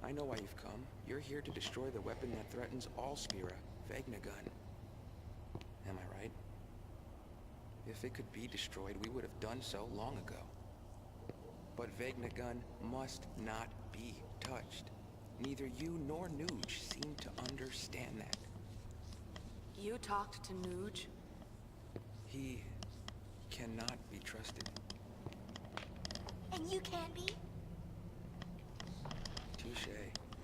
I know why you've come. You're here to destroy the weapon that threatens all Spira, Vegnagun. Am I right? If it could be destroyed, we would have done so long ago. But Vegnagun must not be touched. Neither you nor Nuge seem to understand that. You talked to Nuge? He cannot be trusted. And you can't be? Touche.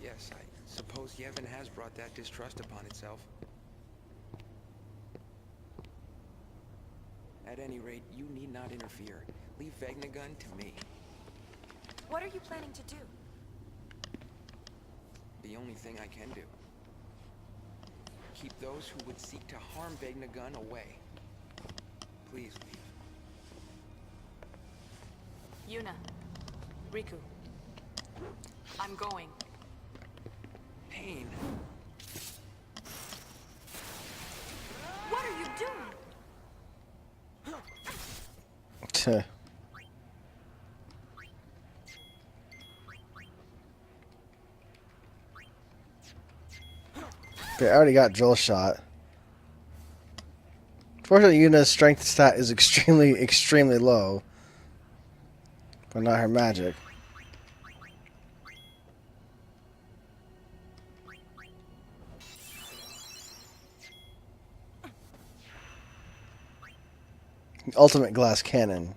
Yes, I suppose Yevon has brought that distrust upon itself. At any rate, you need not interfere. Leave Vegnagun to me. What are you planning to do? The only thing I can do. Keep those who would seek to harm Vegnagun away. Please leave. Yuna. Riku. I'm going. Pain. What are you doing? I already got drill shot. Fortunately, Yuna's strength stat is extremely low. But not her magic. Ultimate glass cannon.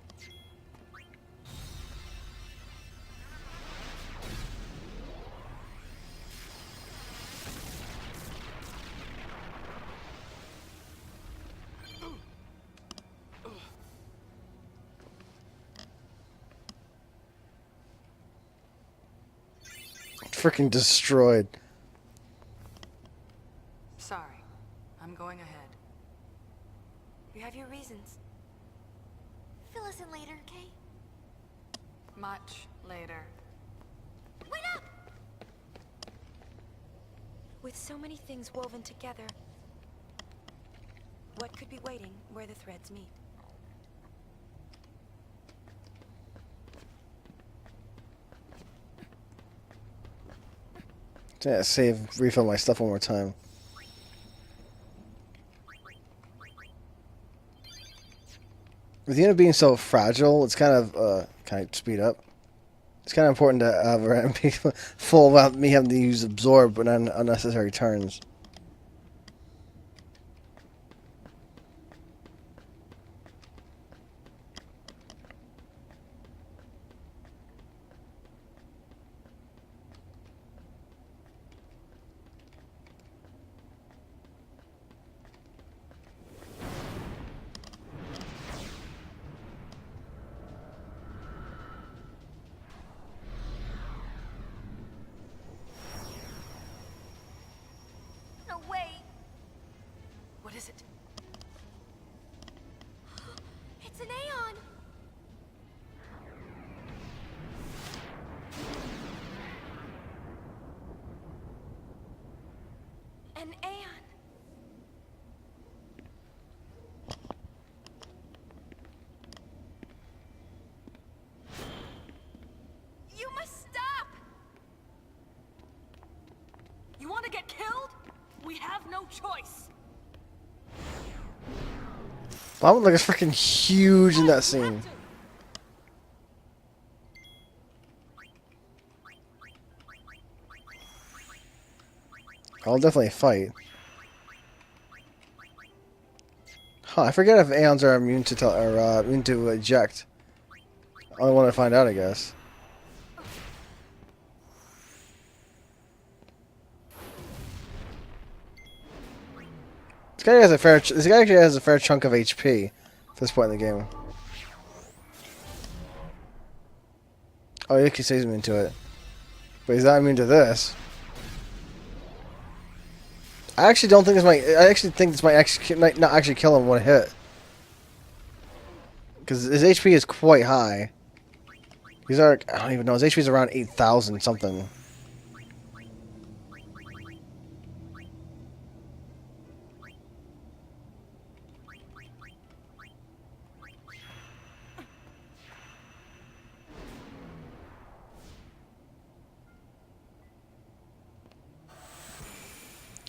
Freaking destroyed. Sorry. I'm going ahead. You have your reasons. Fill us in later, okay? Much later. Wait up! With so many things woven together, what could be waiting where the threads meet? Yeah, refill my stuff one more time. With Yuna being so fragile, it's kind of, can I speed up? It's kind of important to have her MP full without me having to use absorb but unnecessary turns. No way! What is it? It's an Aeon! An Aeon! You must stop! You want to get killed? We have no choice. Bahamut looks freaking huge in that scene. I'll definitely fight. Huh, I forget if Aeons are immune to immune to eject. I want to find out, I guess. This guy has a fair. This guy actually has a fair chunk of HP at this point in the game. Oh, he says immune to it, but he's not immune to this. I actually don't think this might. I actually think this might not actually kill him one hit. Because his HP is quite high. He's like, I don't even know. His HP is around 8,000 something.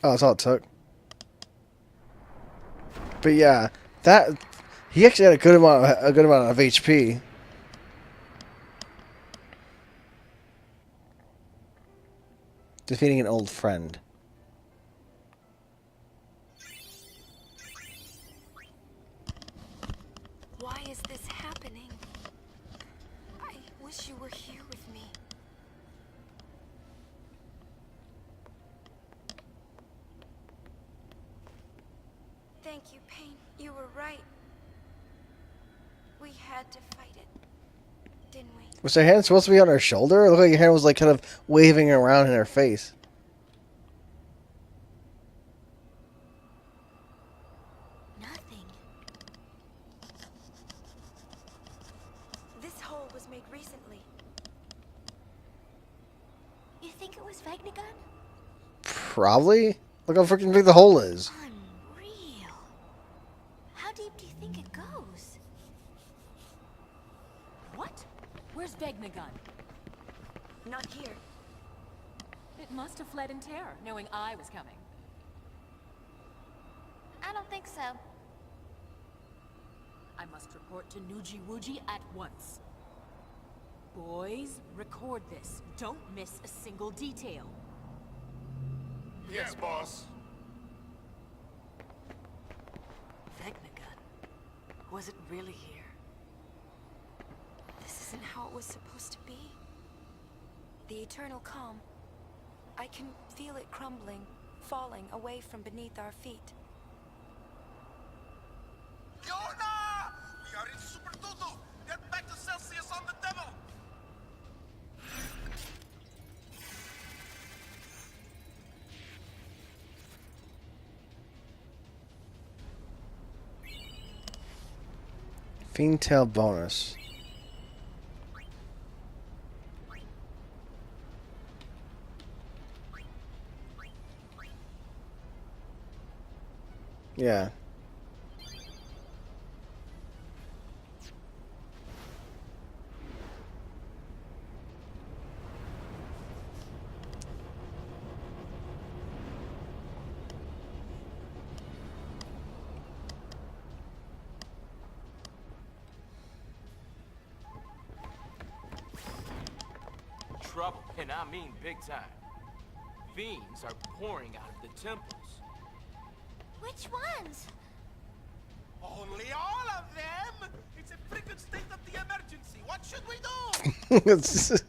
Oh, that's all it took. But yeah, that he actually had a good amount of HP. Defeating an old friend. Why is this happening? I wish you were here with me. Thank you, Pain. You were right. We had to fight it, didn't we? Was her hand supposed to be on her shoulder? It looked like her hand was like kind of waving around in her face. Nothing. This hole was made recently. You think it was Vegnagun? Probably. Look how freaking big the hole is. Unreal. How deep do you think it goes? What? Where's Vegnagun? Not here. It must have fled in terror, knowing I was coming. I don't think so. I must report to Nuji Wuji at once. Boys, record this. Don't miss a single detail. Yes, boss. Vegnagun. Was it really here? This isn't how it was supposed to be. The eternal calm. I can feel it crumbling, falling away from beneath our feet. Yona! We are in Super Tutu! Get back to Celsius on the devil! Fiend tail bonus. Yeah. Trouble, and I mean big time. Fiends are pouring out of the temples. Which ones? Only all of them! It's a freaking state of the emergency! What should we do? Is it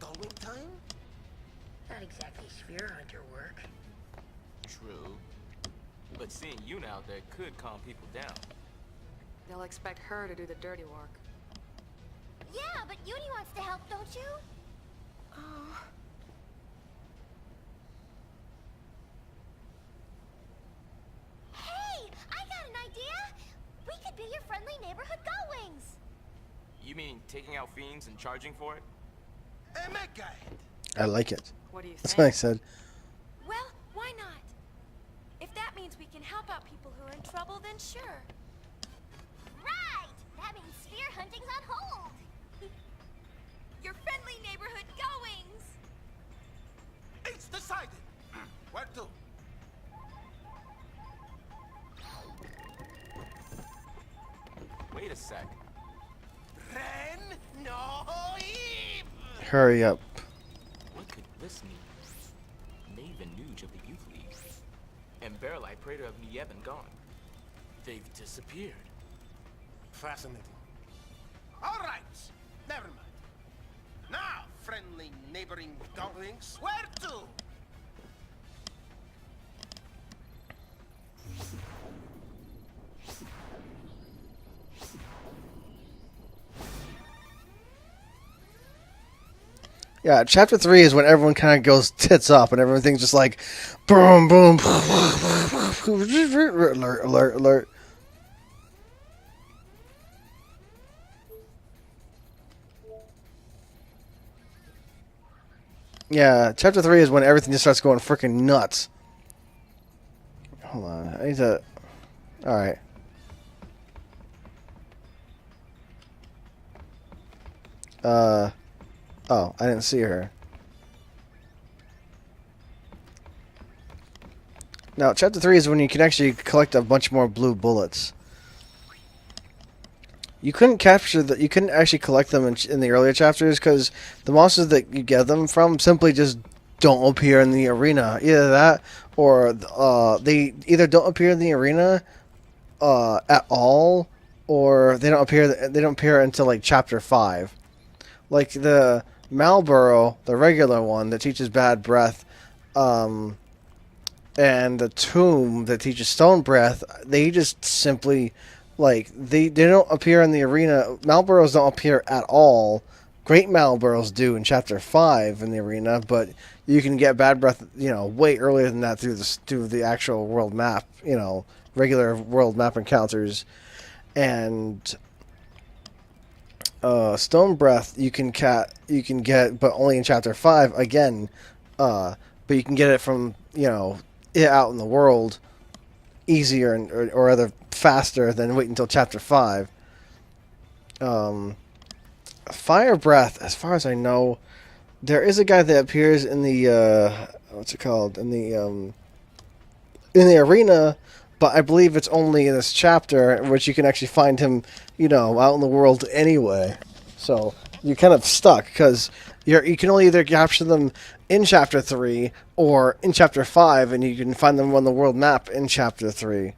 going time? Not exactly sphere hunter work. True. But seeing you out there could calm people down. They'll expect her to do the dirty work. Yeah, but Uni wants to help, don't you? Oh. Hey, I got an idea. We could be your friendly neighborhood Gullwings. You mean taking out fiends and charging for it? I like it. What do you That's think? what I said. Well, why not? If that means we can help out people who are in trouble, then sure. Right! That means sphere hunting's on hold. Your friendly neighborhood Gullwings! It's decided! Where to? Wait a sec. Ren no Eve! Hurry up. What could this mean? Maven Nuge of the Youth League. And Baralai, Praetor of Nieben, gone. They've disappeared. Fascinating. All right, never mind. Now, friendly neighboring Gullwings, where to? Yeah, chapter 3 is when everyone kind of goes tits up and everything's just like, boom, boom, alert, alert, alert. Yeah, chapter 3 is when everything just starts going freaking nuts. Hold on, I need to... Alright. Oh, I didn't see her. Now, chapter 3 is when you can actually collect a bunch more blue bullets. You couldn't capture the... You couldn't actually collect them in the earlier chapters because the monsters that you get them from simply just don't appear in the arena. Either that, or they either don't appear in the arena at all, or they don't appear until like chapter 5. Like the Malboro, the regular one that teaches bad breath, and the Tomb that teaches stone breath, they just simply, like, they don't appear in the arena. Malboros don't appear at all. Great Malboros do in chapter 5 in the arena, but you can get bad breath, way earlier than that through the actual world map, regular world map encounters. And stone breath you can get, but only in chapter 5 again. But you can get it from it out in the world easier or rather faster than wait until chapter 5. Fire breath, as far as I know, there is a guy that appears in the what's it called, in the arena, but I believe it's only in this chapter, which you can actually find him, out in the world anyway. So you're kind of stuck because you can only either capture them in chapter 3 or in chapter 5, and you can find them on the world map in chapter 3.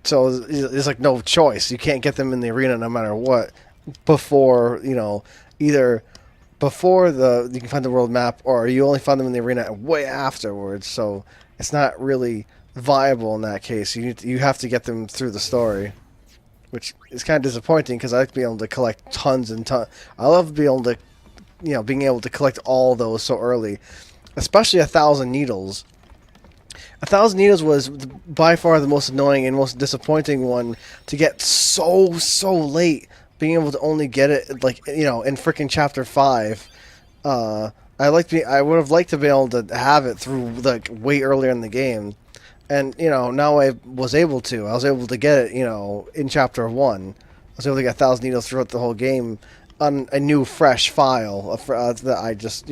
So there's like no choice. You can't get them in the arena no matter what before, either before you can find the world map, or you only find them in the arena way afterwards. So it's not really viable in that case. You have to get them through the story, which is kind of disappointing because I like to be able to collect tons and tons. I love being able to collect all those so early, especially 1,000 needles. 1,000 needles was by far the most annoying and most disappointing one to get so late. Being able to only get it in freaking chapter 5. I would have liked to be able to have it through like way earlier in the game, and now I was able to. I was able to get it in chapter 1. I was able to get 1,000 needles throughout the whole game on a new fresh file that I just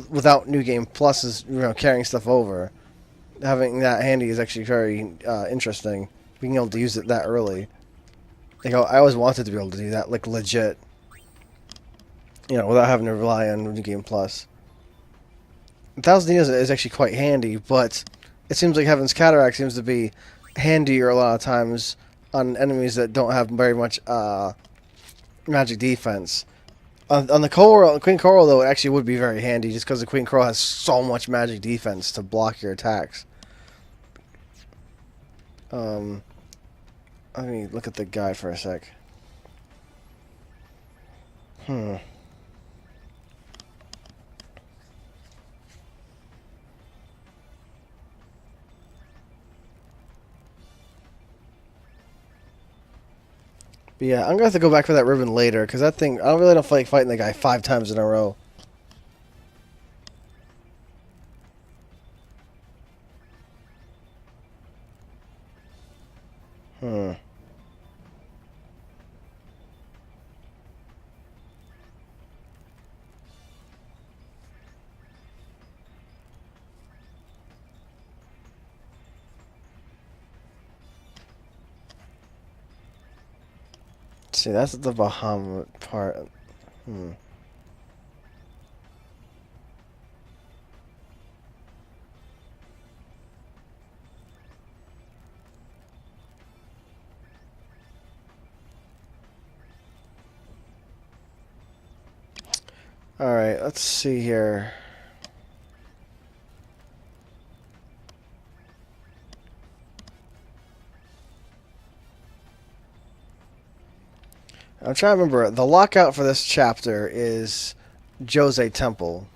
without New Game Plus carrying stuff over. Having that handy is actually very interesting. Being able to use it that early. Like, I always wanted to be able to do that, like, legit. Without having to rely on New Game Plus. 1,000 needles is actually quite handy, but it seems like Heaven's Cataract seems to be handier a lot of times on enemies that don't have very much magic defense. On the Queen Coral, though, it actually would be very handy, just because the Queen Coral has so much magic defense to block your attacks. Let me look at the guide for a sec. But yeah, I'm going to have to go back for that ribbon later, because that thing, I really don't like fighting the guy 5 times in a row. See, that's the Bahamut part. Alright, let's see here. I'm trying to remember. The lockout for this chapter is Jose Temple.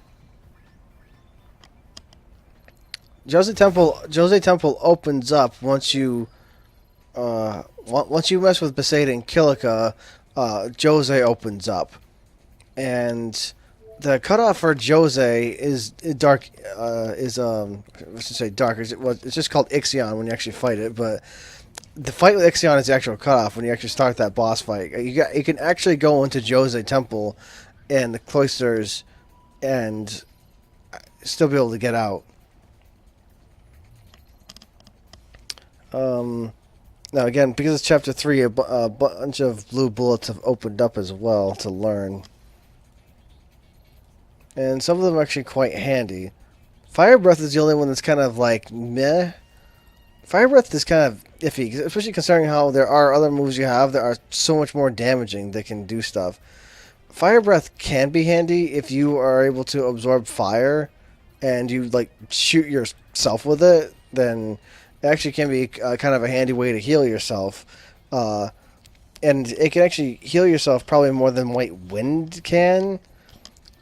Jose Temple opens up once you mess with Besaid and Kilika. Jose opens up, and the cutoff for Jose is dark. Let's just say dark. It's just called Ixion when you actually fight it, but the fight with Ixion is the actual cutoff when you actually start that boss fight. You can actually go into Jose Temple and the cloisters and still be able to get out. Now again, because it's chapter 3, a bunch of blue bullets have opened up as well to learn. And some of them are actually quite handy. Fire Breath is the only one that's kind of like, meh. Fire Breath is kind of iffy, especially considering how there are other moves you have that are so much more damaging that can do stuff. Fire Breath can be handy if you are able to absorb fire and you like shoot yourself with it, then it actually can be kind of a handy way to heal yourself. And it can actually heal yourself probably more than White Wind can.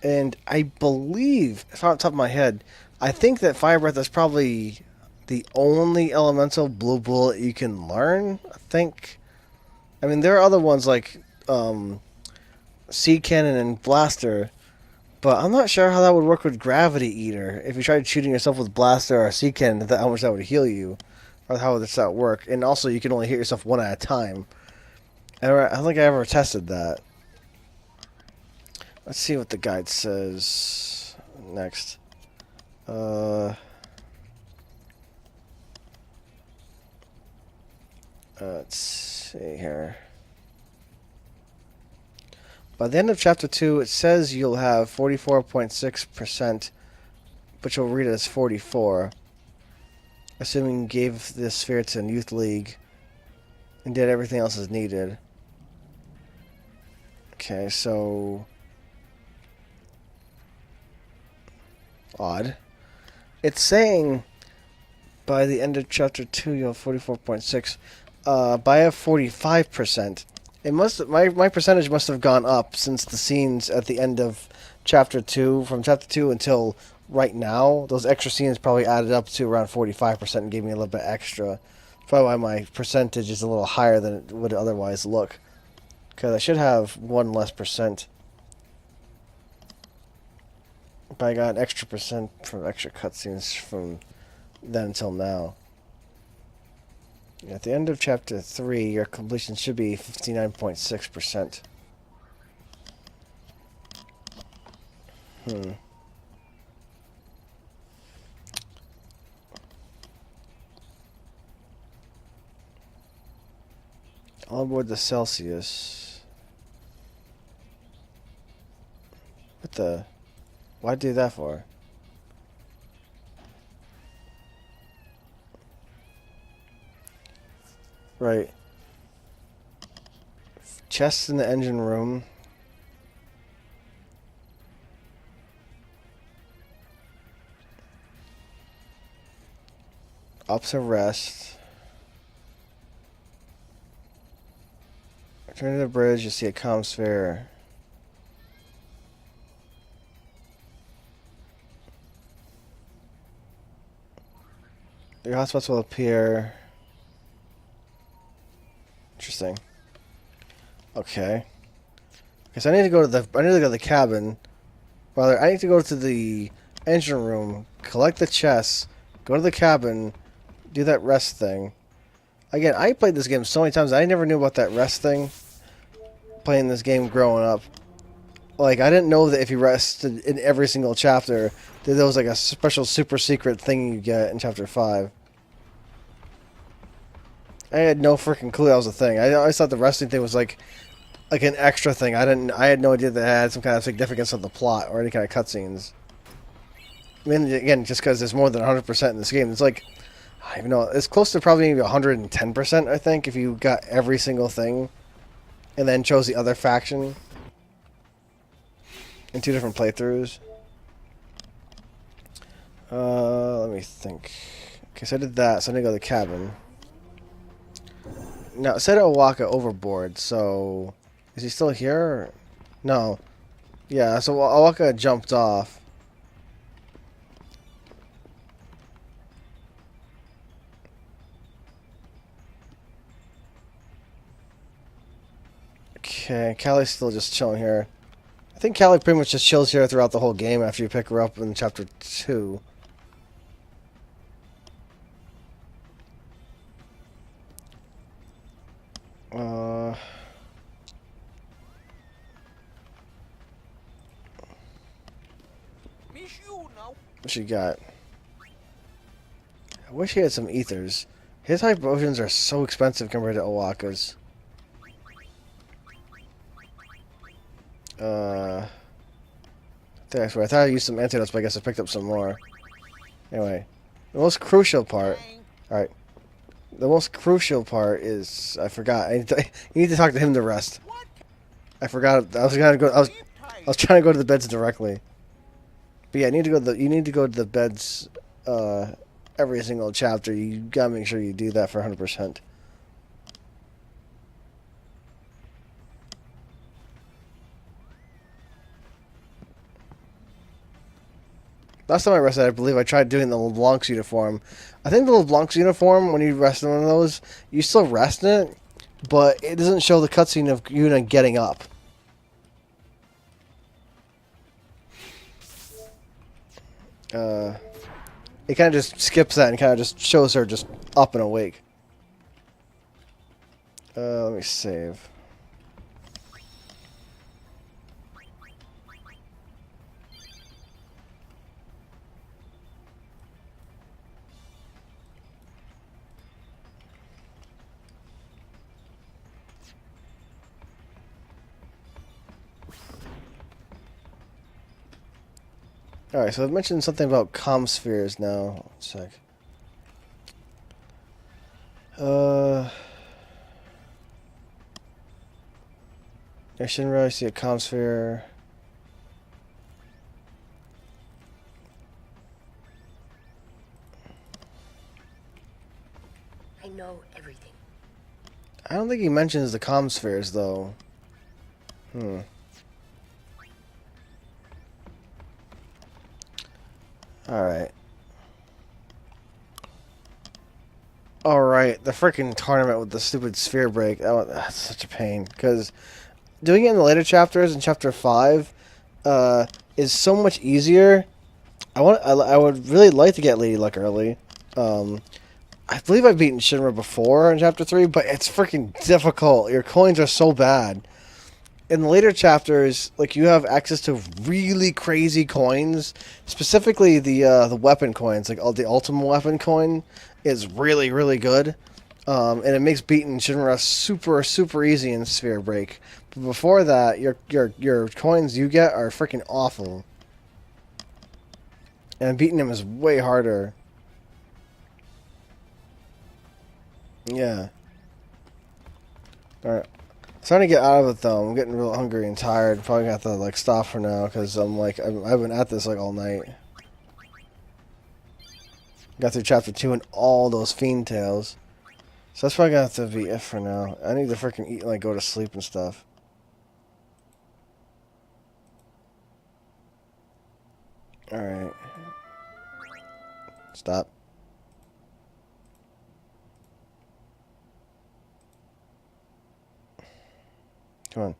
And I believe, off the top of my head, I think that Fire Breath is probably the only elemental blue bullet you can learn, I think. I mean, there are other ones like Seed Cannon and Blaster, but I'm not sure how that would work with Gravity Eater. If you tried shooting yourself with Blaster or Seed Cannon, how much that would heal you, or how would that work. And also, you can only hit yourself one at a time. I don't think I ever tested that. Let's see what the guide says next. Let's see here. By the end of chapter 2, it says you'll have 44.6%, but you'll read it as 44. Assuming you gave the sphere to Youth League and did everything else as needed. Okay, so odd. It's saying by the end of chapter 2 you'll have 44.6. By a 45%. It must my percentage must have gone up since the scenes at the end of chapter 2, from chapter 2 until right now. Those extra scenes probably added up to around 45% and gave me a little bit extra. Probably why my percentage is a little higher than it would otherwise look. Because I should have 1 less percent. But I got an extra percent from extra cutscenes from then until now. At the end of chapter 3, your completion should be 59.6%. All aboard the Celsius. What the? Why'd I do that for? Right. Chests in the engine room. Up to rest. Return to the bridge, you see a comm sphere. Your hotspots will appear. Interesting. Okay. Because I need to go to the cabin. Rather, I need to go to the engine room, collect the chests, go to the cabin, do that rest thing. Again, I played this game so many times, I never knew about that rest thing. Playing this game growing up. Like, I didn't know that if you rested in every single chapter, that there was like a special super secret thing you get in chapter 5. I had no freaking clue that was a thing. I always thought the resting thing was like an extra thing. I had no idea that it had some kind of significance of the plot or any kind of cutscenes. I mean, again, just because there's more than 100% in this game, it's like, I don't even know, it's close to probably maybe 110%, I think, if you got every single thing and then chose the other faction in 2 different playthroughs. Let me think. Okay, so I did that, so I need to go to the cabin. Now, it said Owaka overboard, so... Is he still here? No. Yeah, so Awaka jumped off. Okay, Callie's still just chilling here. I think Callie pretty much just chills here throughout the whole game after you pick her up in chapter 2. What she got? I wish he had some ethers. His high potions are so expensive compared to Owaka's. I thought I used some antidotes, but I guess I picked up some more. Anyway, the most crucial part. Alright. The most crucial part is I forgot. You need to talk to him to rest. I forgot. I was gonna go. I was trying to go to the beds directly. But yeah, you need to go to the beds every single chapter. You gotta make sure you do that for 100%. Last time I rested, I believe I tried doing the LeBlanc's uniform. I think the LeBlanc's uniform, when you rest in one of those, you still rest in it, but it doesn't show the cutscene of Yuna getting up. It kind of just skips that and kind of just shows her just up and awake. Let me save. Alright, so I've mentioned something about comm spheres now. One sec. I shouldn't really see a comm sphere. I know everything. I don't think he mentions the comm spheres, though. Alright. Alright, the freaking tournament with the stupid sphere break. That's such a pain. Because doing it in the later chapters, in chapter 5, is so much easier. I would really like to get Lady Luck early. I believe I've beaten Shinra before in chapter 3, but it's freaking difficult. Your coins are so bad. In the later chapters, like, you have access to really crazy coins. Specifically, the weapon coins, like the ultimate weapon coin, is really, really good. And it makes beating Shinra super, super easy in Sphere Break. But before that, your coins you get are freaking awful. And beating him is way harder. Yeah. Alright. Starting to get out of it though. I'm getting real hungry and tired. Probably gonna have to like stop for now because I've been at this like all night. Got through chapter 2 and all those fiend tales. So that's probably gonna have to be it for now. I need to freaking eat and like go to sleep and stuff. Alright. Stop. Come on.